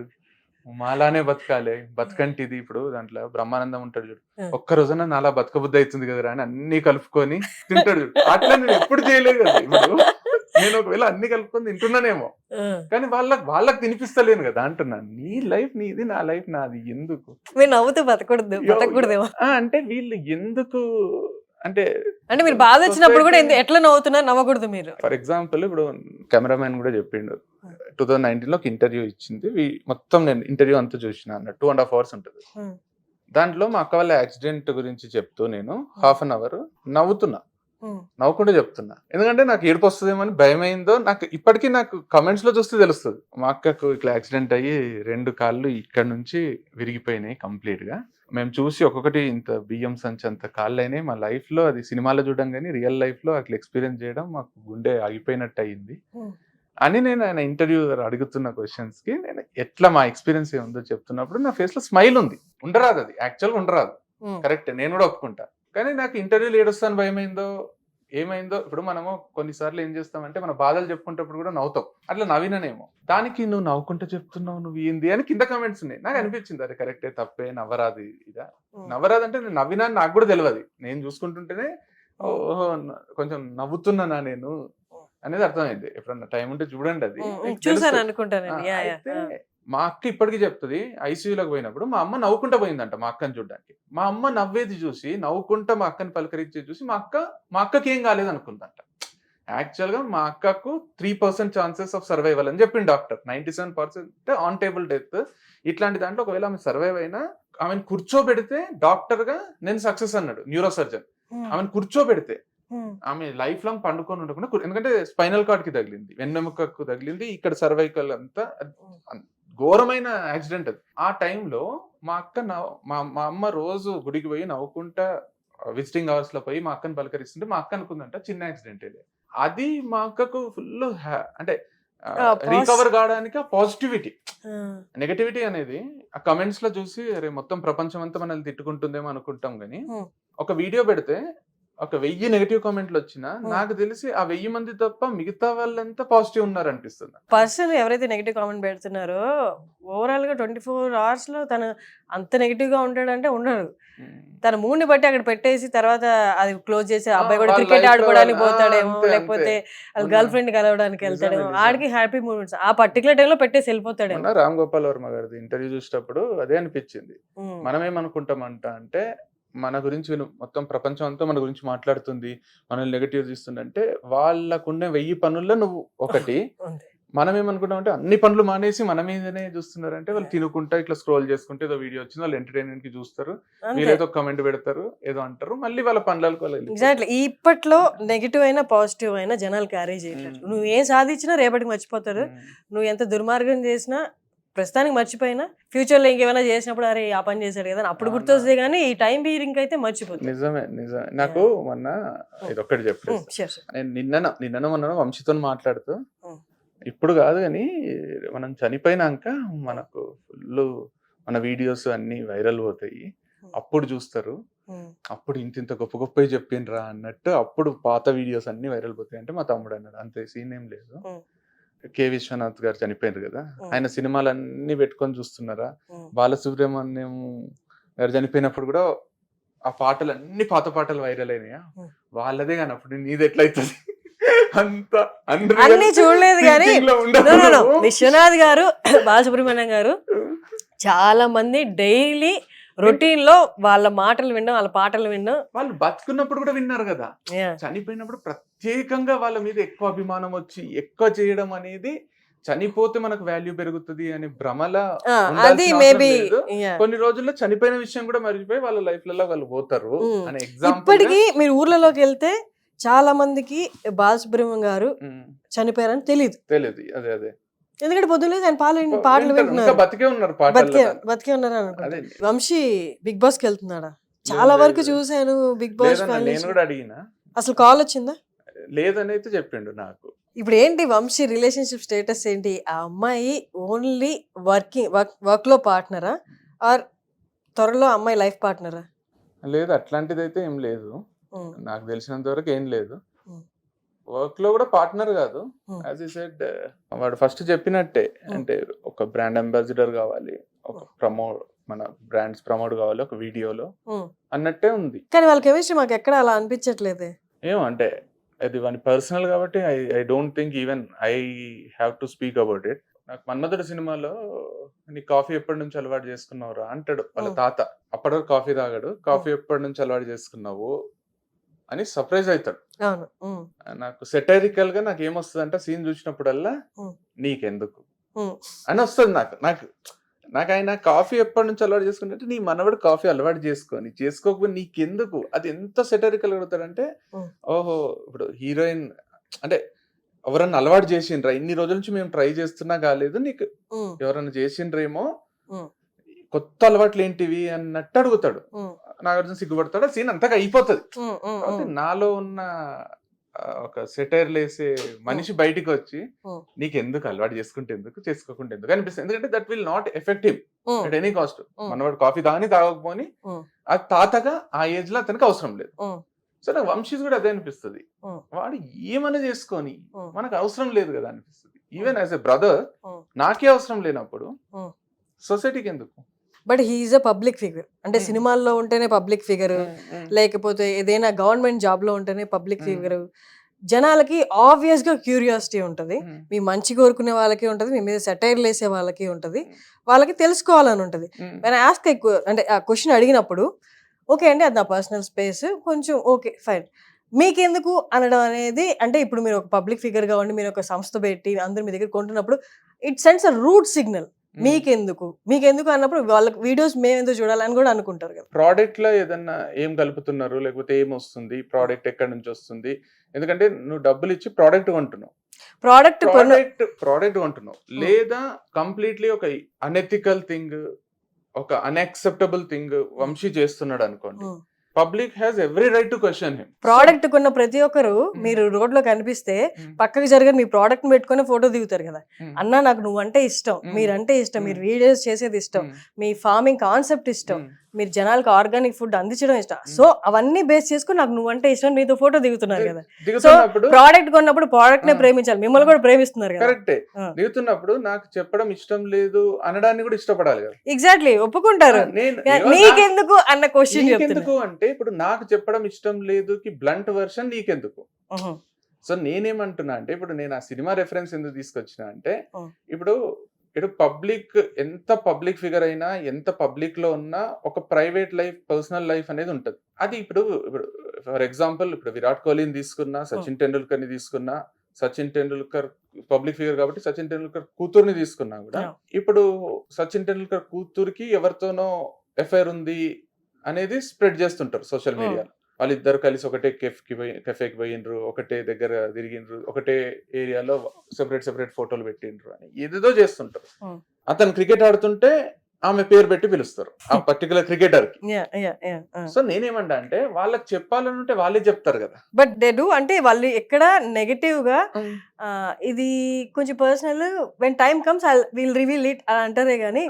మాలానే బతకాలి, బతకంటిది. ఇప్పుడు దాంట్లో బ్రహ్మానందం ఉంటాడు చూడు, ఒక్క రోజున నాలా బతకబుద్ధి అవుతుంది కదరా అని అన్ని కలుపుకొని తింటాడు చూడు. అట్లా నేను ఎప్పుడు చేయలేదు కదా. ఇప్పుడు నేను ఒకవేళ అన్ని కలుపుకొని తింటున్నానేమో, కానీ వాళ్ళకి తినిపిస్తలేను కదా అంటున్నాను. నీ లైఫ్ నీది, నా లైఫ్ నాది, ఎందుకు మీరు నవ్వుతూ బతకూడదేమో అంటే వీళ్ళు ఎందుకు అంటే మీరు బాధ వచ్చినప్పుడు కూడా ఎట్లా నవ్వుతున్నారు, నవ్వకూడదు మీరు. ఫర్ ఎగ్జాంపుల్ ఇప్పుడు కెమెరామెన్ కూడా చెప్పిండు, 2019 లో ఇంటర్వ్యూ ఇచ్చింది, మొత్తం నేను ఇంటర్వ్యూ అంతా చూసిన అన్న 2.5 hours ఉంటుంది. దాంట్లో మా అక్క వాళ్ళ యాక్సిడెంట్ గురించి చెప్తూ నేను 1/2 an hour నవ్వుకుంటూ చెప్తున్నా. ఎందుకంటే నాకు ఏడుపు వస్తుందేమో అని భయం అయిందో నాకు ఇప్పటికీ నాకు కమెంట్స్ లో చూస్తే తెలుస్తుంది. మా అక్కకు ఇట్లా యాక్సిడెంట్ అయ్యి 2 కాళ్ళు ఇక్కడ నుంచి విరిగిపోయినాయి కంప్లీట్ గా. మేము చూసి ఒక్కొక్కటి ఇంత బియ్యం సంచి అంత కాళ్ళు అయినాయి. మా లైఫ్ లో అది సినిమాలో చూడడం కానీ రియల్ లైఫ్ లో అట్లా ఎక్స్పీరియన్స్ చేయడం మాకు గుండె ఆగిపోయినట్టు అయ్యింది అని నేను ఆయన ఇంటర్వ్యూ అడుగుతున్న క్వశ్చన్స్ కి నేను ఎట్లా మా ఎక్స్పీరియన్స్ ఏముందో చెప్తున్నప్పుడు నా ఫేస్ లో స్మైల్ ఉంది. ఉండరాదు, అది యాక్చువల్గా ఉండరాదు, కరెక్ట్, నేను కూడా ఒప్పుకుంటా. కానీ నాకు ఇంటర్వ్యూలు ఏడుస్తాను భయమైందో ఏమైందో. ఇప్పుడు మనము కొన్నిసార్లు ఏం చేస్తామంటే మన బాధలు చెప్పుకుంటప్పుడు కూడా నవ్వుతాం, అట్లా నవ్విననేమో. దానికి నువ్వు నవ్వుకుంటూ చెప్తున్నావు, నువ్వు ఏంది అని కింద కమెంట్స్ ఉన్నాయి. నాకు అనిపించింది అరే కరెక్టే, తప్పే, నవ్వరాదు. ఇదా నవ్వరాదు అంటే నేను నవ్వినా నాకు కూడా తెలియదు, నేను చూసుకుంటుంటేనే ఓహో కొంచెం నవ్వుతున్నానా నేను అనేది అర్థమైంది. ఎప్పుడన్నా టైం ఉంటే చూడండి, అది చూసాను అనుకుంటాను. మా అక్క ఇప్పటికీ చెప్తుంది, ఐసీయూలోకి పోయినప్పుడు మా అమ్మ నవ్వుకుంటా పోయిందంట మా అక్కని చూడడానికి. మా అమ్మ నవ్వేది చూసి, నవ్వుకుంటా మా అక్కని పలకరించేది చూసి మా అక్కకి ఏం కాలేదు అనుకుందంట. యాక్చువల్ గా మా అక్కకు 3% ఛాన్సెస్ ఆఫ్ సర్వైవల్ అని చెప్పింది డాక్టర్. 97% on table death. ఇట్లాంటి దాంట్లో ఒకవేళ ఆమె సర్వైవ్ అయినా ఆమెను కూర్చోబెడితే డాక్టర్ గా నేను సక్సెస్ అన్నాడు న్యూరో సర్జన్. ఆమెను కూర్చోబెడితే ఆమె లైఫ్ లాంగ్ పండుకొని ఉండకుండా, ఎందుకంటే స్పైనల్ కార్డ్ కి తగిలింది, వెన్నెముకకు తగిలింది, ఇక్కడ సర్వైకల్ అంతా ఘోరమైన యాక్సిడెంట్ అది. ఆ టైంలో మా అక్క మా అమ్మ రోజు గుడికి పోయి నవ్వుకుంటా విజిటింగ్ అవర్స్ లో పోయి మా అక్కని పలకరిస్తుంటే మా అక్క అనుకుందంట చిన్న యాక్సిడెంట్. అది మా అక్కకు ఫుల్ అంటే రికవర్ కావడానికి పాజిటివిటీ, నెగటివిటీ అనేది ఆ కమెంట్స్ లో చూసి అరే మొత్తం ప్రపంచం అంతా మనల్ని తిట్టుకుంటుందేమో అనుకుంటాం. కానీ ఒక వీడియో పెడితే ఒక 1000 నెగటివ్ కామెంట్లు వచ్చినా నాకు తెలిసి ఆ 1000 మంది తప్ప మిగతా వాళ్ళంతా పాజిటివ్ ఉన్నారు అనిపిస్తుంది. పర్సన్ ఎవరైతే నెగటివ్ కామెంట్ పెడుతున్నారో ఓవరాల్ గా 24 hours లో తను అంత నెగటివ్ గా ఉంటాడంటే ఉండడు. తన మూడ్ ని బట్టి అక్కడ పెట్టేసి తర్వాత అది క్లోజ్ చేసి అబ్బాయి కూడా క్రికెట్ ఆడుకోవడానికి పోతాడేమో, లేకపోతే గర్ల్ ఫ్రెండ్ కలవడానికి వెళ్తాడేమో, ఆడికి హ్యాపీ మూమెంట్స్ ఆ పర్టికులర్ టైంలో పెట్టేసి వెళ్ళిపోతాడేమో. రామ్ గోపాల్ వర్మ గారిది ఇంటర్వ్యూ చూసేటప్పుడు అదే అనిపించింది. మనం ఏమనుకుంటామంట అంటే మన గురించి మొత్తం ప్రపంచం అంతా మన గురించి మాట్లాడుతుంది, మనల్ని నెగటివ్ తీస్తుందంటే వాళ్ళకున్న 1000 పనుల్లో నువ్వు ఒకటి. మనం ఏమనుకుంటాం అంటే అన్ని పనులు మానేసి మన మీదనే చూస్తున్నారంటే వాళ్ళు తినుకుంటా ఇట్లా స్క్రోల్ చేసుకుంటే ఏదో వీడియో వచ్చింది, వాళ్ళు ఎంటర్టైన్మెంట్ కి చూస్తారు, వీళ్ళు ఏదో కమెంట్ పెడతారు, ఏదో అంటారు, మళ్ళీ వాళ్ళ పనులకు వాళ్ళు. ఎగ్జాక్ట్లీ, ఇప్పట్లో నెగిటివ్ అయినా పాజిటివ్ అయినా జనాలు క్యారీ చేయట్లేదు. నువ్వు ఏం సాధించినా రేపటికి మర్చిపోతారు, నువ్వు ఎంత దుర్మార్గం చేసినా ప్రస్తుతానికి మర్చిపోయినా ఫ్యూచర్ లో ఇంకేమైనా చేసినప్పుడు అరే ఆ పని చేశాడు కదా అప్పుడు గుర్తొస్తుంది, కానీ ఈ టైం బీరింగ్ అయితే మర్చిపోతుంది. నిజమే. నాకు మొన్న ఇదొక్కటి చెప్పాను, నేను నిన్న మొన్న వంశీతో మాట్లాడుతూ, ఇప్పుడు కాదు కానీ మనం చనిపోయినాక మనకు ఫుల్ మన వీడియోస్ అన్ని వైరల్ పోతాయి, అప్పుడు చూస్తారు, అప్పుడు ఇంత గొప్ప గొప్పవి చెప్పిండ్రా అన్నట్టు అప్పుడు పాత వీడియోస్ అన్ని వైరల్ పోతాయి అంటే మా తమ్ముడు అన్నాడు. అంతే సీన్ ఏం లేదు. కె విశ్వనాథ్ గారు చనిపోయారు కదా, ఆయన సినిమాలన్నీ పెట్టుకొని చూస్తున్నారా? బాలసుబ్రహ్మణ్యం గారు చనిపోయినప్పుడు కూడా ఆ పాటలు అన్ని పాత పాటలు వైరల్ అయినాయా? వాళ్ళదే కానీ అప్పుడు నీది ఎట్లయితుంది అంత అన్ని చూడలేదు కానీ విశ్వనాథ్ గారు బాలసుబ్రహ్మణ్యం గారు చాలా మంది డైలీ రొటీన్ లో వాళ్ళ మాటలు వినడం, వాళ్ళ పాటలు వినడం. వాళ్ళు బతుకున్నప్పుడు కూడా విన్నారు కదా, చనిపోయినప్పుడు ప్రత్యేకంగా వాళ్ళ మీద ఎక్కువ అభిమానం వచ్చి ఎక్కువ చేయడం అనేది, చనిపోతే మనకు వాల్యూ పెరుగుతుంది అని భ్రమల అది మేబీ కొన్ని రోజుల్లో చనిపోయిన విషయం కూడా మర్చిపోయి వాళ్ళ లైఫ్ లలో వాళ్ళు పోతారు అనే ఎగ్జాంపుల్. ఇప్పటికీ మీరు ఊర్లలోకి వెళ్తే చాలా మందికి బాలసుబ్రహ్మణ్యం గారు చనిపోయారని తెలియదు. అదే అదే ఎందుకంటే పొద్దున్నే ఆయన పాటలు వింటున్నారు, బతికే ఉన్నారు బతికే ఉన్నారు అనుకుంటా. వంశీ బిగ్ బాస్ కి వెళ్తున్నాడా? చాలా వరకు చూసాను బిగ్ బాస్. నేను కూడా అడిగినా, అసలు కాల్ వచ్చిందా? లేదని అయితే చెప్పిండు నాకు. ఇప్పుడు ఏంటి వంశీ రిలేషన్షిప్ స్టేటస్ ఏంటి? ఆ అమ్మాయి ఓన్లీ వర్క్ లో పార్ట్నరా ఆర్ త్వరలో అమ్మాయి లైఫ్ పార్ట్నరా? లేదు, అట్లాంటిది అయితే ఏం లేదు, నాకు తెలిసినంత వరకు ఏం లేదు. వర్క్ లో కూడా పార్ట్నర్ కాదు. యాజ్ యు సెడ్, వాడు ఫస్ట్ చెప్పినట్టే, అంటే ఒక బ్రాండ్ అంబాసిడర్ కావాలి, ఒక మన బ్రాండ్స్ ప్రమోట్ కావాలి ఒక వీడియోలో అన్నట్టే ఉంది. కానీ వాళ్ళ కెమిస్ట్రీ మాకు ఎక్కడ అలా అనిపించట్లేదే. ఏమంటే అది వాని పర్సనల్ కాబట్టి I don't think even I have to speak about it. నాకు మన్మధుడు సినిమాలో నీ కాఫీ ఎప్పటి నుంచి అలవాటు చేసుకున్నావురా అంటాడు వాళ్ళ తాత. అప్పటి వరకు కాఫీ తాగాడు, కాఫీ ఎప్పటి నుంచి అలవాటు చేసుకున్నావు అని సర్ప్రైజ్ అవుతాడు. నాకు సెటైరికల్ గా నాకు ఏమొస్తుంది అంటే సీన్ చూసినప్పుడల్లా నీకెందుకు అని వస్తుంది. నాకు ఆయన కాఫీ ఎప్పటి నుంచి అలవాటు చేసుకుంటే నీ మనవడు కాఫీ అలవాటు చేసుకోకపోతే నీకెందుకు, అది ఎంత సెటైరికల్ అడుగుతాడంటే, ఓహో ఇప్పుడు హీరోయిన్ అంటే ఎవరన్నా అలవాటు చేసిండ్రా, ఇన్ని రోజుల నుంచి మేము ట్రై చేస్తున్నా కాలేదు, నీకు ఎవరన్నా చేసిండ్రేమో, కొత్త అలవాట్లు ఏంటివి అన్నట్టు అడుగుతాడు. నాగార్జున సిగ్గుపడతాడు, సీన్ అంతగా అయిపోతుంది. నాలో ఉన్న ఒక సెటైర్ లేసే మనిషి బయటికి వచ్చి నీకెందుకు అలవాటు చేసుకుంటే ఎందుకు, చేసుకోకుండా ఎందుకు అనిపిస్తుంది. ఎందుకంటే that will not effect him at any cost. మనవాడు కాఫీ తాగకపోని అది తాతగా ఆ ఏజ్ లో అతనికి అవసరం లేదు. సో నాకు వంశీస్ కూడా అదే అనిపిస్తుంది, వాడు ఏమైనా చేసుకొని మనకు అవసరం లేదు కదా అనిపిస్తుంది. ఈవెన్ యాజ్ ఎ బ్రదర్ నాకే అవసరం లేనప్పుడు సొసైటీకి ఎందుకు? But he's a public figure. అంటే సినిమాల్లో ఉంటేనే పబ్లిక్ ఫిగర్, లేకపోతే ఏదైనా గవర్నమెంట్ జాబ్ లో ఉంటేనే పబ్లిక్ ఫిగర్. జనాలకి ఆబ్వియస్ గా క్యూరియాసిటీ ఉంటది, మీ మంచి కోరుకునే వాళ్ళకి ఉంటది, మీ మీద సెటైర్ లేసే వాళ్ళకి ఉంటది, వాళ్ళకి తెలుసుకోవాలని ఉంటది. నేను ఆస్క్ అంటే ఆ క్వశ్చన్ అడిగినప్పుడు ఓకే అండి అది నా పర్సనల్ స్పేస్, కొంచెం ఓకే ఫైన్, మీకెందుకు అనడం అనేది, అంటే ఇప్పుడు మీరు ఒక పబ్లిక్ ఫిగర్ గా ఉండి మీరు ఒక సంస్థ పెట్టి అందరు మీ దగ్గర కొంటున్నప్పుడు it sends a route signal. మీకెందుకు అన్నప్పుడు వాళ్ళ వీడియోస్ మేము ఎందుకు చూడాలని కూడా అనుకుంటారు కదా. ప్రోడక్ట్ లో ఏదన్నా ఏం కలుపుతున్నారు, లేకపోతే ఏం వస్తుంది, ప్రోడక్ట్ ఎక్కడి నుంచి వస్తుంది, ఎందుకంటే నువ్వు డబ్బులు ఇచ్చి ప్రోడక్ట్ కొంటున్నావు, ప్రోడక్ట్ కొంటున్నావు, లేదా కంప్లీట్లీ ఒక అనెథికల్ థింగ్, ఒక అన్యాక్సెప్టబుల్ థింగ్ వంశీ చేస్తున్నాడు అనుకోండి, public has every right to question him. Product కొన్న ప్రతి ఒక్కరు మీరు రోడ్ లో కనిపిస్తే పక్కకి జరగని మీ ప్రోడక్ట్ పెట్టుకుని ఫోటో దిగుతారు కదా. అన్నా నాకు నువ్వంటే ఇష్టం, మీరంటే ఇష్టం, మీరు వీడియోస్ చేసేది ఇష్టం, మీ ఫార్మింగ్ కాన్సెప్ట్ ఇష్టం, మీరు జనాలకు ఆర్గానిక్ ఫుడ్ అందించడం ఇష్టం, సో అవన్నీ బేస్ చేసుకుని నాకు నువ్వంటే ఇష్టం, నీతో ఫోటో దిగుతున్నారు కదా. సో ప్రోడక్ట్ కొన్నప్పుడు ప్రోడక్ట్ నే ప్రేమించాలి, మిమ్మల్ని కూడా ప్రేమిస్తున్నారు కదా. కరెక్టే, దిగుతున్నప్పుడు నాకు చెప్పడం ఇష్టం లేదు అనడాన్ని కూడా ఇష్టపడాలి కదా. ఎగ్జాక్ట్లీ, ఒప్పుకుంటారు. నీకెందుకు అన్న క్వశ్చన్ ఎందుకు అంటే ఇప్పుడు నాకు చెప్పడం ఇష్టం లేదు కి బ్లంట్ వర్షన్ నీకెందుకు. సో నేనేమంటున్నా అంటే ఇప్పుడు నేను ఆ సినిమా రెఫరెన్స్ ఎందుకు తీసుకొచ్చిన అంటే, ఇప్పుడు పబ్లిక్ ఎంత పబ్లిక్ ఫిగర్ అయినా, ఎంత పబ్లిక్ లో ఉన్నా ఒక ప్రైవేట్ లైఫ్, పర్సనల్ లైఫ్ అనేది ఉంటది. అది ఇప్పుడు ఫర్ ఎగ్జాంపుల్ ఇప్పుడు విరాట్ కోహ్లీని తీసుకున్నా, సచిన్ టెండూల్కర్ ని తీసుకున్నా, సచిన్ టెండూల్కర్ పబ్లిక్ ఫిగర్ కాబట్టి సచిన్ టెండూల్కర్ కూతుర్ని తీసుకున్నా కూడా, ఇప్పుడు సచిన్ టెండూల్కర్ కూతురికి ఎవరితోనో ఎఫైర్ ఉంది అనేది స్ప్రెడ్ చేస్తుంటారు సోషల్ మీడియాలో. వాళ్ళిద్దరు కలిసి ఒకటే కెఫేకి పోయిండ్రు, ఒకటే దగ్గర తిరిగిండ్రు, ఒకటే ఏరియాలో సెపరేట్ ఫోటోలు పెట్టిండ్రు అని ఏదేదో చేస్తుంటారు. అతను క్రికెట్ ఆడుతుంటే ఆమె పేరు పెట్టి పిలుస్తారు ఆ పర్టికులర్ క్రికెటర్ కి. సో నేనేమంటా అంటే వాళ్ళకి చెప్పాలనుంటే వాళ్ళే చెప్తారు కదా. బట్ దే డూ, అంటే వాళ్ళు ఎక్కడ నెగటివ్ గా ఇది కొంచెం personal, when time comes will reveal it అని అంటారే గానీ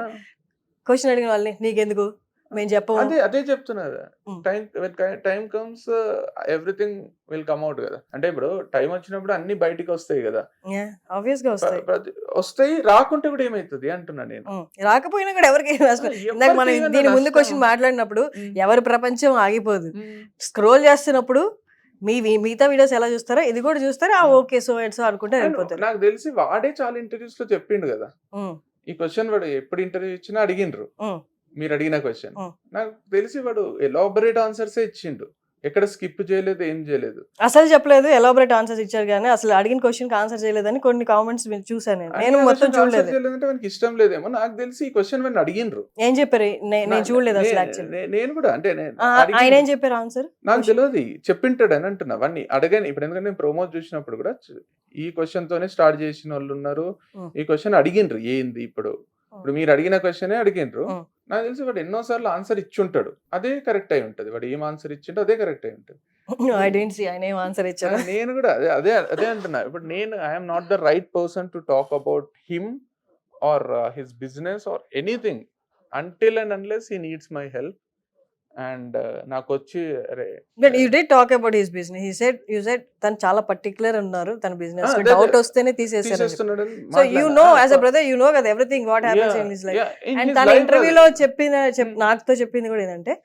క్వశ్చన్ అడిగిన వాళ్ళని నీకెందుకు మేము చెప్పము. అదే చెప్తున్నారు. Mm. Time comes everything will come out కదా. అంటే ఇప్పుడు టైం వచ్చినప్పుడు అన్ని బయటికి వస్తాయి కదా. ఆబ్వియస్ గా వస్తాయి. వస్తాయి, రాకుంటే కూడా ఏమైతుంది అంటున్నా నేను. రాకపోయినా కూడా ఎవరికి ఇందాక మనం దీని ముందు క్వశ్చన్ మాట్లాడినప్పుడు ఎవరి ప్రపంచం ఆగిపోదు. స్క్రోల్ చేస్తున్నప్పుడు మిగతా వీడియోస్ ఎలా చూస్తారో ఇది కూడా చూస్తారా, ఓకే సో అండ్ సో అనుకుంటే వెళ్ళిపోతారు. నాకు తెలిసి వాడే చాలా ఇంటర్వ్యూస్ లో చెప్పిండు కదా ఈ క్వశ్చన్. వాడు ఎప్పుడు ఇంటర్వ్యూ ఇచ్చినా అడిగిండ్రు మీరు అడిగిన క్వశ్చన్. నాకు తెలిసి వాడు ఎలాబరేట్ ఆన్సర్స్ ఇచ్చిండు, ఎక్కడ స్కిప్ చేయలేదు, ఏం చేయలేదు, అసలు చెప్పలేదు. ఎలాబరేట్ ఆన్సర్స్ ఇచ్చారు కానీ అసలు అడిగిన క్వశ్చన్ ఆన్సర్ చేయలేదని కొన్ని కామెంట్స్ చూసాను నేను మొత్తం చూడలేదు. వానికి ఇష్టం లేదేమో నాకు తెలిసి ఈ క్వశ్చన్ వాడిని అడిగిండ్రు. ఏం చెప్పారు నేను చూడలేదు అసలు. నేను కూడా అంటే ఆయన ఏం చెప్పారు ఆన్సర్ నాకు తెలియదు, చెప్పింటాడు అని అంటున్నా. వాడిని అడగాను ఇప్పుడు, ఎందుకంటే నేను ప్రోమో చూసినప్పుడు కూడా ఈ క్వశ్చన్ తోనే స్టార్ట్ చేసిన వాళ్ళు ఉన్నారు. ఈ క్వశ్చన్ అడిగిండ్రు ఏంది ఇప్పుడు మీరు అడిగిన క్వశ్చనే అడిగిండ్రు. నాకు తెలిసి వాడు ఎన్నోసార్లు ఆన్సర్ ఇచ్చి ఉంటాడు, అదే కరెక్ట్ అయి ఉంటది. వాడు ఏం ఆన్సర్ ఇచ్చిండో అదే కరెక్ట్ అయి ఉంటది. నేను కూడా అదే అంటున్నా. ఇప్పుడు నేను I'm not the right person to talk about him or his business or anything until and unless he needs my help. And నాకు వచ్చి you did talk about his business. You said తను చాలా పర్టిక్యులర్ ఉన్నారు తన business లో, doubt వస్తేనే తీసేసారు. So you know as a brother you know కదా everything what happens in his life. And తన ఇంటర్వ్యూలో నాతో చెప్పింది కూడా ఏంటంటే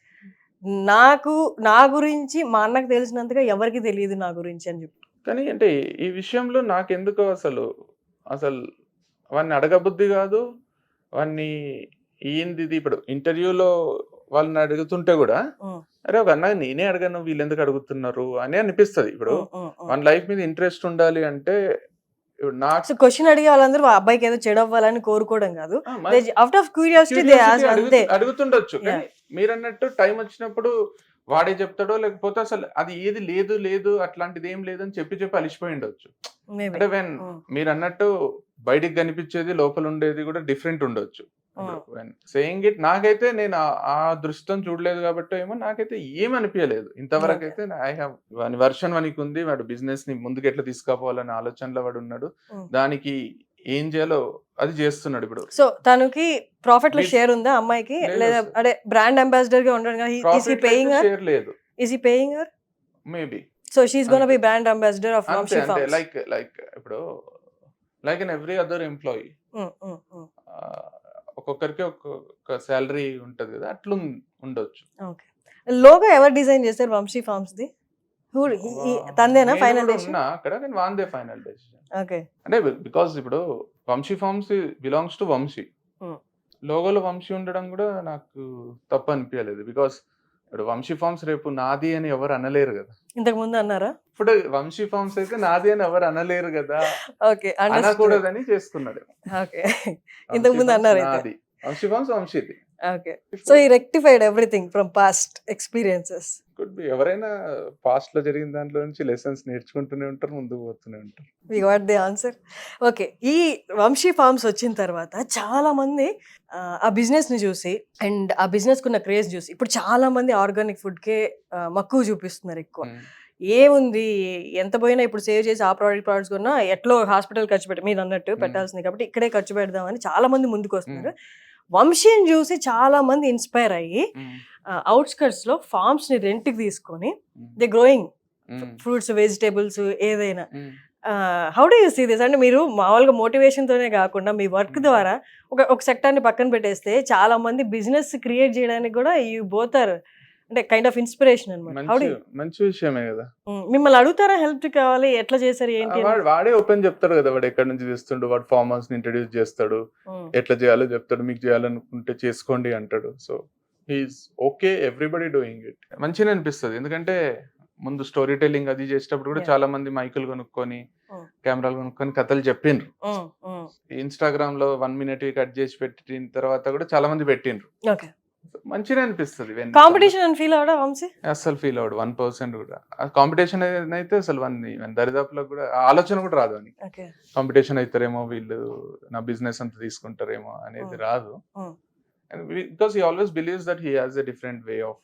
నా గురించి మా అన్నకు తెలిసినంతగా ఎవరికి తెలియదు నా గురించి అని చెప్పి. కానీ అంటే ఈ విషయంలో నాకెందుకో అసలు వాడిని అడగబుద్ధి కాదు. వాడిని ఏంది ఇప్పుడు ఇంటర్వ్యూలో వాళ్ళని అడుగుతుంటే కూడా అరే ఒక అన్న నేనే అడగను వీళ్ళు ఎందుకు అడుగుతున్నారు అని అనిపిస్తుంది. ఇప్పుడు మన లైఫ్ మీద ఇంట్రెస్ట్ ఉండాలి అంటే ఇప్పుడు నాకు క్వశ్చన్ అడిగే వాళ్ళందరూ అబ్బాయికి ఏదో చెడు అవ్వాలని కోరుకోవడం కాదు, అవుట్ ఆఫ్ క్యూరియాసిటీ అడుగుతుండొచ్చు. కానీ మీరు అన్నట్టు టైం వచ్చినప్పుడు వాడే చెప్తాడో లేకపోతే అసలు అది ఏది లేదు అట్లాంటిది ఏం లేదని చెప్పి అలిసిపోయి ఉండొచ్చు. అంటే వెన్ మీరు అన్నట్టు బయటికి కనిపించేది లోపల ఉండేది కూడా డిఫరెంట్ ఉండొచ్చు. సేయింగ్ ఇట్ నాకైతే నేను ఆ దృష్టితో చూడలేదు కాబట్టి ఏమో నాకైతే ఏమనిపించలేదు ఇంతవరకు అయితే. ఐ హావ్ వాని వర్షన్ వానికి ఉంది, వాడు బిజినెస్ ని ముందుకు ఎట్లా తీసుకుపోవాలనే ఆలోచనలో వాడు ఉన్నాడు, దానికి ఏం చేయాలో అది చేస్తున్నాడు ఇప్పుడు. సో తనకి ప్రాఫిట్ లో షేర్ ఉందా అమ్మాయికి, లేదా అదే బ్రాండ్ అంబాసిడర్ గా ఉండడం కానీ షేర్ లేదు. Is he paying her maybe. So she is gonna be brand ambassador of Vamshi Farms. Like ఇప్పుడు like in every other employee ఒక్కొక్కరికి ఒక్కొక్క శాలరీ ఉంటది కదా, అట్లా ఉండొచ్చు. ఓకే. లోగో ఎవరు డిజైన్ చేశారు వంశీ ఫార్మ్స్ ది? తందేనా ఫైనల్ డెసిషన్? అక్కడ నేను వాందే ఫైనల్ డెసిషన్. ఓకే. అంటే బికాస్ ఇప్పుడు Vamshi Farms belongs to Vamshi, లోగోలో వంశీ ఉండడం కూడా నాకు తప్పు అనిపించలేదు. బికాస్ ఇప్పుడు వంశీ ఫార్మ్స్ రేపు నాది అని ఎవరు అనలేరు కదా. ఇంతకు ముందు అన్నారా? ఇప్పుడు వంశీ ఫార్మ్స్ అయితే నాది అని ఎవరు అనలేరు కదా, ఓకే అనకూడదని చేసుకున్నాడు. ఓకే. ఇంతకు ముందు అన్నారు నాది వంశీ ఫార్మ్స్ వంశీది. ఓకే. సో ఈ rectified everything from past experiences. Could be. ఎవరైనా పాస్ట్ లో జరిగిన దాంట్లో నుంచి లెసన్స్ నేర్చుకుంటూనే ఉంటారు, ముందుకు పోతూనే ఉంటారు. We got the answer. Okay. ఈ వంశీ ఫార్మ్స్ వచ్చిన తర్వాత చాలా మంది ఆ బిజినెస్ ని చూసి అండ్ ఆ బిజినెస్ కున్న క్రేజ్ చూసి ఇప్పుడు చాలా మంది ఆర్గానిక్ ఫుడ్ కే మక్కువ చూపిస్తున్నారు ఎక్కువ. ఏముంది ఎంత పోయినా ఇప్పుడు సేవ్ చేసి ఆ ప్రోడక్ట్స్ కొన్నా ఎట్లో హాస్పిటల్ ఖర్చు పెట్టి మీరు అన్నట్టు పెట్టాల్సింది కాబట్టి ఇక్కడే ఖర్చు పెడదామని చాలా మంది ముందుకు వస్తున్నారు. వంశీని చూసి చాలా మంది ఇన్స్పైర్ అయ్యి అవుట్స్కట్స్ లో ఫార్మ్స్ ని రెంట్ కి తీసుకొని దే గ్రోయింగ్ ఫ్రూట్స్ వెజిటేబుల్స్ ఏదైనా. How do you see this? అంటే మీరు మామూలుగా మోటివేషన్ తోనే కాకుండా మీ వర్క్ ద్వారా ఒక సెక్టార్ ని పక్కన పెట్టేస్తే చాలా మంది బిజినెస్ క్రియేట్ చేయడానికి కూడా యూ బోత్ ఆర్ అంటే కైండ్ ఆఫ్ ఇన్స్పిరేషన్ అన్నమాట. మంచి విషయమే కదా. మిమ్మల్ని అడుగుతారా హెల్ప్ కావాలి ఎట్లా చేశారు ఏంటి? వాడే ఓపెన్ చెప్తాడు కదా, వాడు ఎక్కడి నుంచి చేస్తుండు, వాడు ఫార్మర్స్ ని ఇంట్రడ్యూస్ చేస్తాడు, ఎట్లా చేయాలో చెప్తాడు, మీకు చేయాలనుకుంటే చేసుకోండి అంటాడు. So he's okay, everybody doing it. మంచిగా అనిపిస్తుంది. ఎందుకంటే ముందు స్టోరీ టెల్లింగ్ అది చేసేటప్పుడు కూడా చాలా మంది మైకులు కొనుక్కొని కెమెరాలు కొనుక్కొని కథలు చెప్పిండ్రు. ఇన్స్టాగ్రామ్ లో 1 minute కట్ చేసి పెట్టిన తర్వాత కూడా చాలా మంది పెట్టిండ్రు. మంచిగా అనిపిస్తుంది. కాంపిటీషన్ అని ఫీల్ అవడా వంశీ? అసలు ఫీల్ అవడు 1% కూడా. కాంపిటీషన్ అయితే అసలు దరిదాపులకు కూడా ఆలోచన కూడా రాదు అని. కాంపిటీషన్ అవుతారేమో వీళ్ళు నా బిజినెస్ అంతా తీసుకుంటారేమో అనేది రాదు. Because he always believes that he has a different way of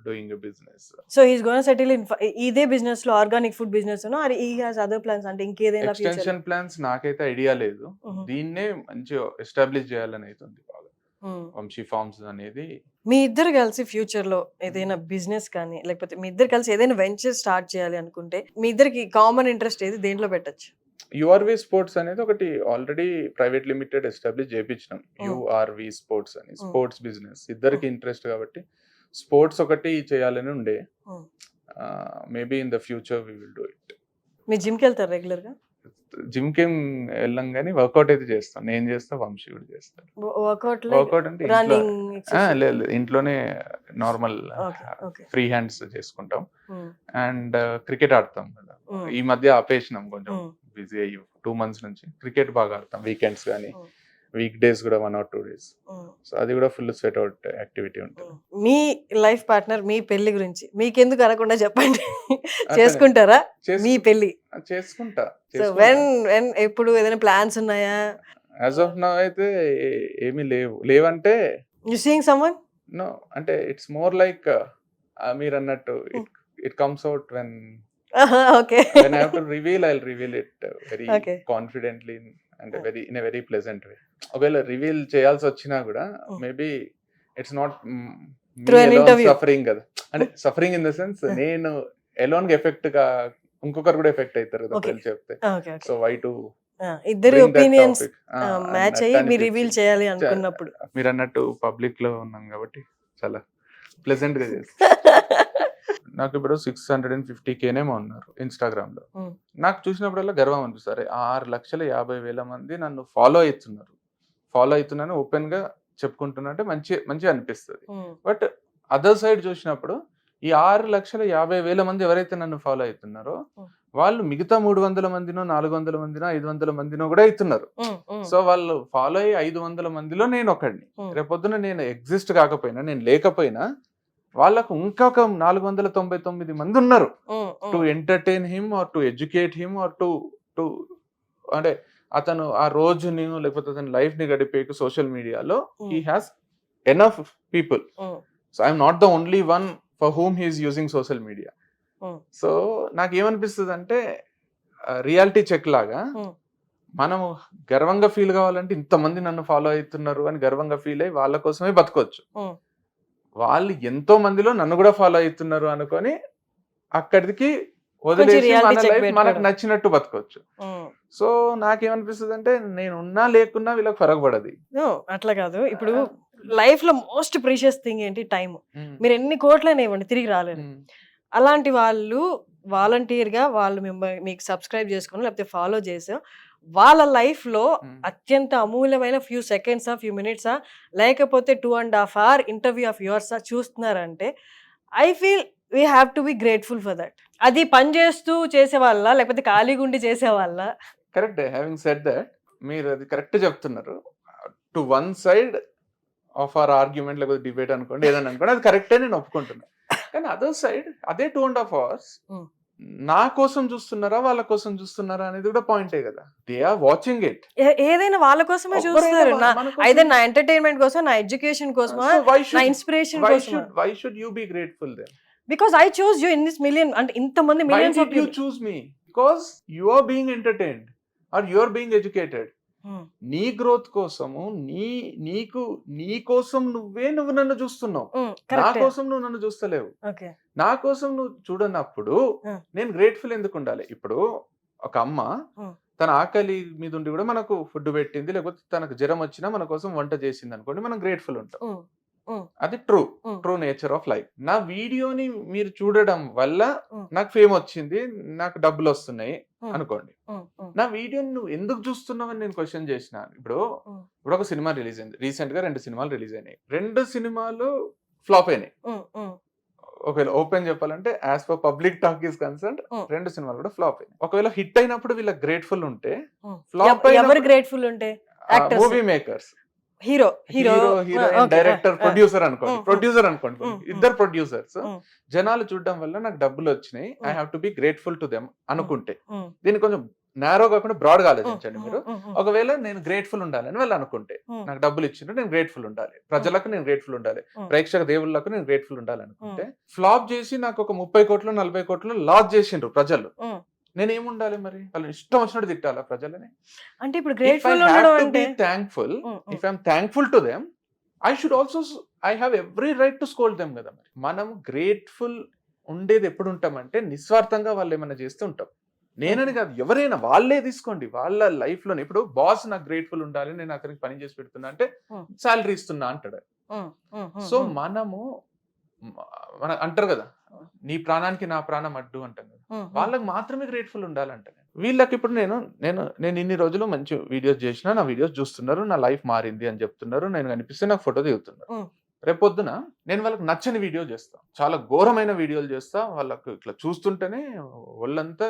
doing a business. So he's going to settle in ఇదే బిజినెస్ లో ఆర్గానిక్ ఫుడ్ బిజినెస్ లో or he has other plans అంటే ఇంకేదైనా ఎక్స్టెన్షన్ ప్లాన్స్ నాకైతే idea లేదు. దీన్నే మంచి establish చేయాలని అవుతుంది బాగా వంశీ ఫార్మ్స్ అనేది. మీ ఇద్దరు కలిసి ఫ్యూచర్ లో ఏదైనా బిజినెస్ కానీ లేకపోతే మీ ఇద్దరు కలిసి ఏదైనా వెంచర్ స్టార్ట్ చేయాలి అనుకుంటే మీ ఇద్దరికి కామన్ ఇంట్రెస్ట్ ఏది, దేంట్లో పెట్టచ్చు? యుఆర్వి స్పోర్ట్స్ అనేది ఒకటి ఆల్రెడీ ప్రైవేట్ లిమిటెడ్ ఎస్టాబ్లిష్ చేయించినాం. యుఆర్వి స్పోర్ట్స్ అని, స్పోర్ట్స్ బిజినెస్. ఇద్దరికి ఇంట్రెస్ట్ కాబట్టి స్పోర్ట్స్ ఒకటి చేయాలని ఉండే. Maybe in the future we will do it. మీరు జిమ్కి వెళ్తారు రెగ్యులర్ గా? జిమ్ కి వెళ్ళాం కానీ వర్కౌట్ అయితే చేస్తాం. నేను చేస్తా, వంశీ కూడా చేస్తాడు. వర్కౌట్ అంటే లేదు, ఇంట్లోనే నార్మల్ ఫ్రీ హ్యాండ్స్ చేసుకుంటాం. అండ్ క్రికెట్ ఆడతాం కదా, ఈ మధ్య ఆపేసినాం, కొంచెం బిజీ అయ్యి 2 months నుంచి. క్రికెట్ బాగా ఆడతాం, వీకెండ్స్ కానీ వీక్ డేస్ కూడా 1 or 2 days. సో అది కూడా ఫుల్ స్వెట్ అవుట్ యాక్టివిటీ ఉంటుంది. మీ లైఫ్ పార్ట్నర్ మీ పెళ్లి గురించి మీకెందుకు అనకుండా చెప్పండి. చేసుకుంటారా మీ పెళ్లి? చేసుకుంటా. ఎప్పుడు ఏదైనా ప్లాన్స్ ఉన్నాయా? యాజ్ ఆఫ్ నౌ అయితే ఏమీ లేవంటే యు సీయింగ్ సమ్వన్? నో, అంటే ఇట్స్ మోర్ లైక్ మీరు అన్నట్టు it comes out when I have to reveal, I'll reveal it very confidently and in a very pleasant way. ఒకవేళ రివీల్ చేయాల్సి వచ్చినా కూడా మేబీ ఇట్స్ నాట్ సఫరింగ్ కదా, అంటే suffering in the sense నేను alone గా ఎఫెక్ట్ గా ఇంకొకరు కూడా ఎఫెక్ట్ అవుతారు కదా పెళ్లి చెప్తే. సో వై టు ఇద్దరి ఒపీనియన్స్ మ్యాచ్ అయ్యి మీరు రివీల్ చేయాలి అనుకున్నప్పుడు మీరు అన్నట్టు పబ్లిక్ లో ఉన్నాం కాబట్టి చాలా ప్లెజెంట్ గా చేస్తాం. నాకు ఇప్పుడు 650K ఉన్నారు ఇన్స్టాగ్రామ్ లో. నాకు చూసినప్పుడల్లా గర్వం అనిపిస్తారు. 6,50,000 మంది నన్ను ఫాలో అవుతున్నాను ఓపెన్ గా చెప్పుకుంటున్నా అంటే మంచిగా అనిపిస్తుంది. బట్ అదర్ సైడ్ చూసినప్పుడు ఈ 6,50,000 మంది ఎవరైతే నన్ను ఫాలో అవుతున్నారో వాళ్ళు మిగతా 300 మందినో 400 మందినో 500 మందినో కూడా అవుతున్నారు. సో వాళ్ళు ఫాలో అయ్యి 500 మందిలో నేను ఒకడిని. రేపొద్దున నేను ఎగ్జిస్ట్ కాకపోయినా, నేను లేకపోయినా వాళ్ళకు ఇంకొక 499 మంది ఉన్నారు to entertain him or to educate him or to అంటే అతను ఆ రోజుని లేకపోతే అతని లైఫ్ ని గడిపే సోషల్ మీడియాలో he has enough people. So I'm not the only one for whom he is using social media. So నాకు ఏమనిపిస్తుంది అంటే రియాలిటీ చెక్ లాగా మనము గర్వంగా ఫీల్ కావాలంటే ఇంతమంది నన్ను ఫాలో అవుతున్నారు అని గర్వంగా ఫీల్ అయ్యి వాళ్ళ కోసమే బతకొచ్చు. వాళ్ళు ఎంతో మందిలో నన్ను కూడా ఫాలో అవుతున్నారు అనుకొని అక్కడికి వదిలేసి మన లైఫ్ మనకు నచ్చినట్టు బతకొచ్చు. సో నాకేమనిపిస్తుంది అంటే నేను ఉన్నా లేకున్నా వీళ్ళకి ఫరకపడది. అట్లా కాదు. ఇప్పుడు లైఫ్ లో మోస్ట్ ప్రీషియస్ థింగ్ ఏంటి? టైం. మీరు ఎన్ని కోట్లైనా ఇవ్వండి తిరిగి రాలేరు. అలాంటి వాళ్ళు వాలంటీర్ గా వాళ్ళు మీకు సబ్స్క్రైబ్ చేసుకుని లేకపోతే ఫాలో చేసా వాళ్ళ లైఫ్ లో అత్యంత అమూల్యమైన ఫ్యూ సెకండ్సా ఫ్యూ మినిట్సా లేకపోతే 2.5 hour ఇంటర్వ్యూ ఆఫ్ యువర్సా చూస్తున్నారంటే I feel we have to be grateful for that. అది పని చేస్తూ చేసేవాళ్ళ లేకపోతే ఖాళీగా ఉండి చేసేవాళ్ళ? కరెక్ట్. హ్యావింగ్ సెడ్ దట్ మీరు అది కరెక్ట్ చెప్తున్నారు. To one side of our argument లేకపోతే డిబేట్ అనుకోండి, ఏదైనా అనుకోండి, అది కరెక్టే, నేను ఒప్పుకుంటున్నాను. కానీ అదర్ సైడ్ అదే 2.5 hours నా కోసం చూస్తున్నారా వాళ్ళ కోసం చూస్తున్నారా అనేది కూడా పాయింటే కదా. They are watching it. ఏదైనా వాళ్ళ కోసమే చూస్తారు. అయితే నా ఎంటర్టైన్మెంట్ కోసం, నా ఎడ్యుకేషన్ కోసం, నా ఇన్స్పిరేషన్ కోసం. Why should you be grateful then? Because I choose you in this million, అంటే ఇంతమంది millions of you choose me because you are being entertained or you are being educated. నీ growth కోసము నీ కోసం నువ్వు నన్ను చూస్తున్నావు. నా కోసం నువ్వు నన్ను చూస్తలేవు. నా కోసం నువ్వు చూడనప్పుడు నేను గ్రేట్ఫుల్ ఎందుకు ఉండాలి? ఇప్పుడు ఒక అమ్మ తన ఆకలి మీద ఉండి కూడా మనకు ఫుడ్ పెట్టింది, లేకపోతే తనకు జ్వరం వచ్చినా మన కోసం వంట చేసింది అనుకోండి, మనం గ్రేట్ఫుల్ ఉంటాం. అది ట్రూ నేచర్ ఆఫ్ లైఫ్. నా వీడియోని మీరు చూడడం వల్ల నాకు ఫేమ్ వచ్చింది, నాకు డబ్బులు వస్తున్నాయి అనుకోండి. నా వీడియోని నువ్వు ఎందుకు చూస్తున్నావు అని నేను క్వశ్చన్ చేసిన. ఇప్పుడు ఒక సినిమా రిలీజ్ అయింది, రీసెంట్ గా 2 సినిమాలు రిలీజ్ అయినాయి. 2 సినిమాలు ఫ్లాప్ అయినాయి. ఒకవేళ ఓపెన్ చెప్పాలంటే as per public talk is concern 2 సినిమాలు కూడా ఫ్లాప్ అయినాయి. ఒకవేళ హిట్ అయినప్పుడు వీళ్ళకి గ్రేట్ఫుల్ ఉంటే, ఫ్లాప్ ఎవరు గ్రేట్ఫుల్ ఉంటే? Movie makers, hero director, producer అనుకోండి, ఇద్దరు ప్రొడ్యూసర్స్ జనాలు చూడడం వల్ల నాకు డబ్బులు వచ్చినాయి, I have to be grateful to them అనుకుంటే, దీన్ని కొంచెం నేరో కాకుండా బ్రాడ్ గా ఆలోచించండి మీరు. ఒకవేళ నేను గ్రేట్ఫుల్ ఉండాలని వాళ్ళు అనుకుంటే, నాకు డబ్బులు ఇచ్చిండ్రు, నేను గ్రేట్ఫుల్ ఉండాలి, ప్రజలకు నేను గ్రేట్ఫుల్ ఉండాలి, ప్రేక్షక దేవుళ్ళకు నేను గ్రేట్ఫుల్ ఉండాలి అనుకుంటే, ఫ్లాప్ చేసి నాకు ఒక 30 కోట్లు 40 కోట్లు లాస్ చేసిండ్రు ప్రజలు, నేనేముండాలి మరి? వాళ్ళు ఇష్టం వచ్చినట్టు తిట్టాలా ప్రజలని? అంటే ఇప్పుడు గ్రేట్ఫుల్ ఉండడం అంటే thankful. If I'm thankful to them, I should also I have every right to scold them కదా. మరి మనం గ్రేట్ఫుల్ ఉండేది ఎప్పుడు ఉంటామంటే నిస్వార్థంగా వాళ్ళు ఏమైనా చేస్తూ ఉంటాం. నేనని కాదు, ఎవరైనా వాళ్ళే తీసుకోండి, వాళ్ళ లైఫ్ లో ఇప్పుడు బాస్ నాకు గ్రేట్ఫుల్ ఉండాలి, నేను అక్కడికి పని చేసి పెడుతున్నా అంటే శాలరీ ఇస్తున్నా అంటాడు. సో మనము మన అంటారు కదా, నీ ప్రాణానికి నా ప్రాణం అడ్డు అంటాం కదా, వాళ్ళకి మాత్రమే గ్రేట్ఫుల్ ఉండాలంట. వీళ్ళకి ఇప్పుడు నేను నేను నేను ఇన్ని రోజులు మంచి వీడియోస్ చేసినా, నా వీడియోస్ చూస్తున్నారు, నా లైఫ్ మారింది అని చెప్తున్నారు, నేను కనిపిస్తే నాకు ఫోటో దిగుతున్నారు. రేపొద్దున నేను వాళ్ళకి నచ్చని వీడియో చేస్తా, చాలా ఘోరమైన వీడియోలు చేస్తా, వాళ్ళకు ఇట్లా చూస్తుంటేనే ఒళ్ళంతా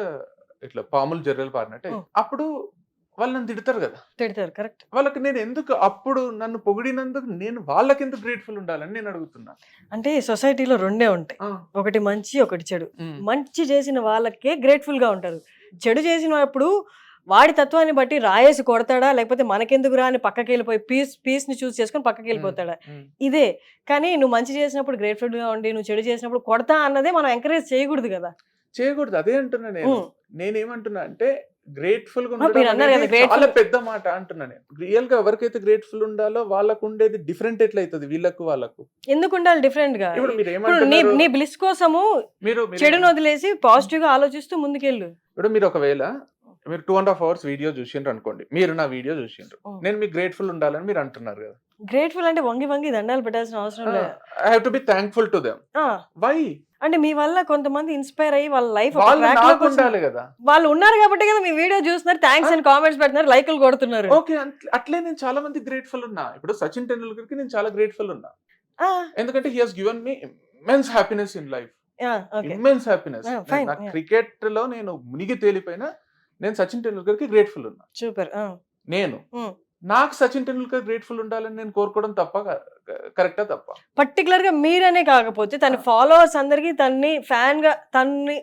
ఇట్లా పాములు జర్రెలు పారినట్టే. అప్పుడు వాళ్ళు నన్ను తిడతారు కదా, తిడతారు. కరెక్ట్. వాళ్ళకి నేను ఎందుకు అప్పుడు నన్ను పొగిడినందుకు నేను వాళ్ళకి ఎందుకు గ్రేట్ఫుల్ ఉండాలని నేను అడుగుతున్నా. అంటే సొసైటీలో రెండే ఉంటాయి, ఒకటి మంచి, ఒకటి చెడు. మంచి చేసిన వాళ్ళకే గ్రేట్ఫుల్ గా ఉంటారు. చెడు చేసినప్పుడు వాడి తత్వాన్ని బట్టి రాయేసి కొడతాడా, లేకపోతే మనకెందుకు రా అని పక్కకి వెళ్ళిపోయి పీస్ ని చూస్ చేసుకొని పక్కకి వెళ్ళిపోతాడా, ఇదే. కానీ నువ్వు మంచి చేసినప్పుడు గ్రేట్ఫుల్ గా ఉండి, నువ్వు చెడు చేసినప్పుడు కొడతా అన్నదే మనం ఎంకరేజ్ చేయకూడదు కదా. చేయకూడదు, అదే అంటున్నా నేను. నేనేమంటున్నా అంటే గ్రేట్ఫుల్ గా మీరు అన్నారు కదా, ఉండడం grateful- చాలా పెద్ద మాట అంటున్నా నేను. రియల్ గా ఎవరికైతే గ్రేట్ఫుల్ ఉండాలో వాళ్ళకు ఉండేది డిఫరెంట్ ఎట్లయితుంది వీళ్ళకు వాళ్ళకు. ఎందుకు ఉండాలి డిఫరెంట్ గా? ఇప్పుడు మీరు ఇప్పుడు ఏమంటున్నారు, నీ బ్లిస్ కోసము మీరు చెడును వదిలేసి పాజిటివ్ గా ఆలోచిస్తూ ముందుకెళ్ళు. ఇప్పుడు మీరు ఒకవేళ మీరు 2.5 hours వీడియో చూసిండ్రు అనుకోండి, మీరు నా వీడియో చూసిండ్రు, నేను మీకు గ్రేట్ఫుల్ ఉండాలని మీరు అంటున్నారు కదా. గ్రేట్ఫుల్ అంటే వంగి వంగి దండాలు పెట్టాల్సిన అవసరం లేదు. I have to be thankful to them. Why? అంటే మీ వల్ల కొంతమంది ఇన్స్పైర్ అయ్యి వాళ్ళ లైఫ్ వాళ్ళు నాకు ఉండాలి కదా. వాళ్ళు ఉన్నారు కాబట్టి కదా మీ వీడియో చూస్తున్నారు, థ్యాంక్స్ అని కామెంట్స్ పెడుతున్నారు, లైక్లు కొడుతున్నారు. ఓకే, అట్లే నేను చాలా మంది గ్రేట్ఫుల్ ఉన్నా. ఇప్పుడు సచిన్ టెండూల్కర్ కి నేను చాలా గ్రేట్ఫుల్ ఉన్నా, ఎందుకంటే he has given me immense happiness in life, immense happiness. నా క్రికెట్ లో నేను మునిగి తేలిపోయినా నేను సచిన్ టెండూల్కర్ కి గ్రేట్ఫుల్ ఉన్నా. సూపర్. నేను నాకు సచిన్ టెండూల్కర్ గ్రేట్ఫుల్ ఉండాలని నేను కోరుకోవడం తప్ప, కరెక్టా తప్ప? పర్టికులర్ గా మీరనే కాకపోతే తన ఫాలోవర్స్ అందరికి తన్ని ఫ్యాన్ గా తన్ని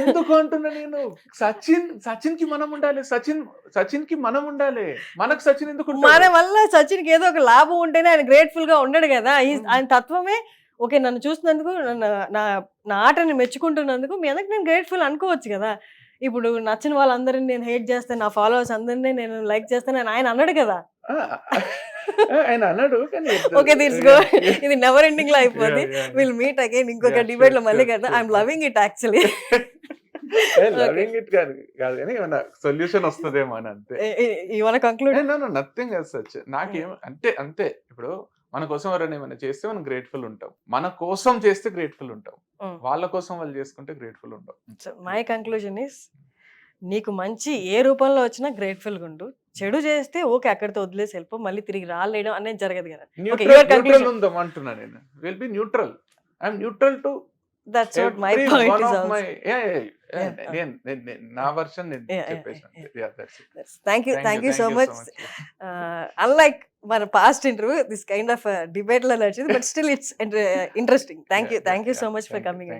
ఎందుకు అంటున్నా నేను, సచిన్ కి మనం ఉండాలి, సచిన్ కి మనం ఉండాలి, మనకు సచిన్ ఎందుకు? మన వల్ల సచిన్ కి ఏదో ఒక లాభం ఉంటేనే ఆయన గ్రేట్ఫుల్ గా ఉండడు కదా. ఆయన తత్వమే ఓకే, నన్ను చూసినందుకు, నా ఆటని మెచ్చుకుంటున్నందుకు మీ అందరికి నేను గ్రేట్ఫుల్ అనుకోవచ్చు కదా. ఇప్పుడు నచ్చిన వాళ్ళందరినీ నేను హేట్ చేస్తాను, నా ఫాలోవర్స్ అందరినీ నేను లైక్ చేస్తాను అని ఆయన అన్నాడు కదా. ఆయన అన్నాడు, ఓకే తీసుకో, ఇది నెవర్ ఎండింగ్ లో అయిపోద్ది. విల్ మీట్ అగైన్ ఇంకొక డిబేట్ లో మళ్ళీ కదా. I'm loving it actually. Loving it కాదు కానీ ఏమన్నా సొల్యూషన్ వస్తుందేమో అని అంతే. You want to conclude? Nothing else such. నాకేం అంతే ఇప్పుడు మన కోసం ఎవరైనా ఏమైనా చేస్తే మనం గ్రేట్ఫుల్ ఉంటాం, మన కోసం చేస్తే గ్రేట్ఫుల్ ఉంటాం, వాళ్ళ కోసం వాళ్ళు చేసుకుంటే గ్రేట్ఫుల్ ఉంటాం. సో మై కంక్లూజన్ ఇస్, నీకు మంచి ఏ రూపంలో వచ్చినా గ్రేట్ఫుల్ గా ఉండు, చెడు చేస్తే ఓకే అక్కడితో వదిలేసి వెళ్ళిపో, మళ్ళీ తిరిగి రాలేయడం అనేది జరగదు కదా. న్యూట్రల్ ఉందాం అంటున్నా నేను. Will be neutral. I'm neutral to that's what my point is also. నా వర్షన్ నేను చెప్పేసాను. Thank you so much. Unlike మన past interview, this kind of debate లో నడిచింది, but still it's interesting. Thank you so much for coming.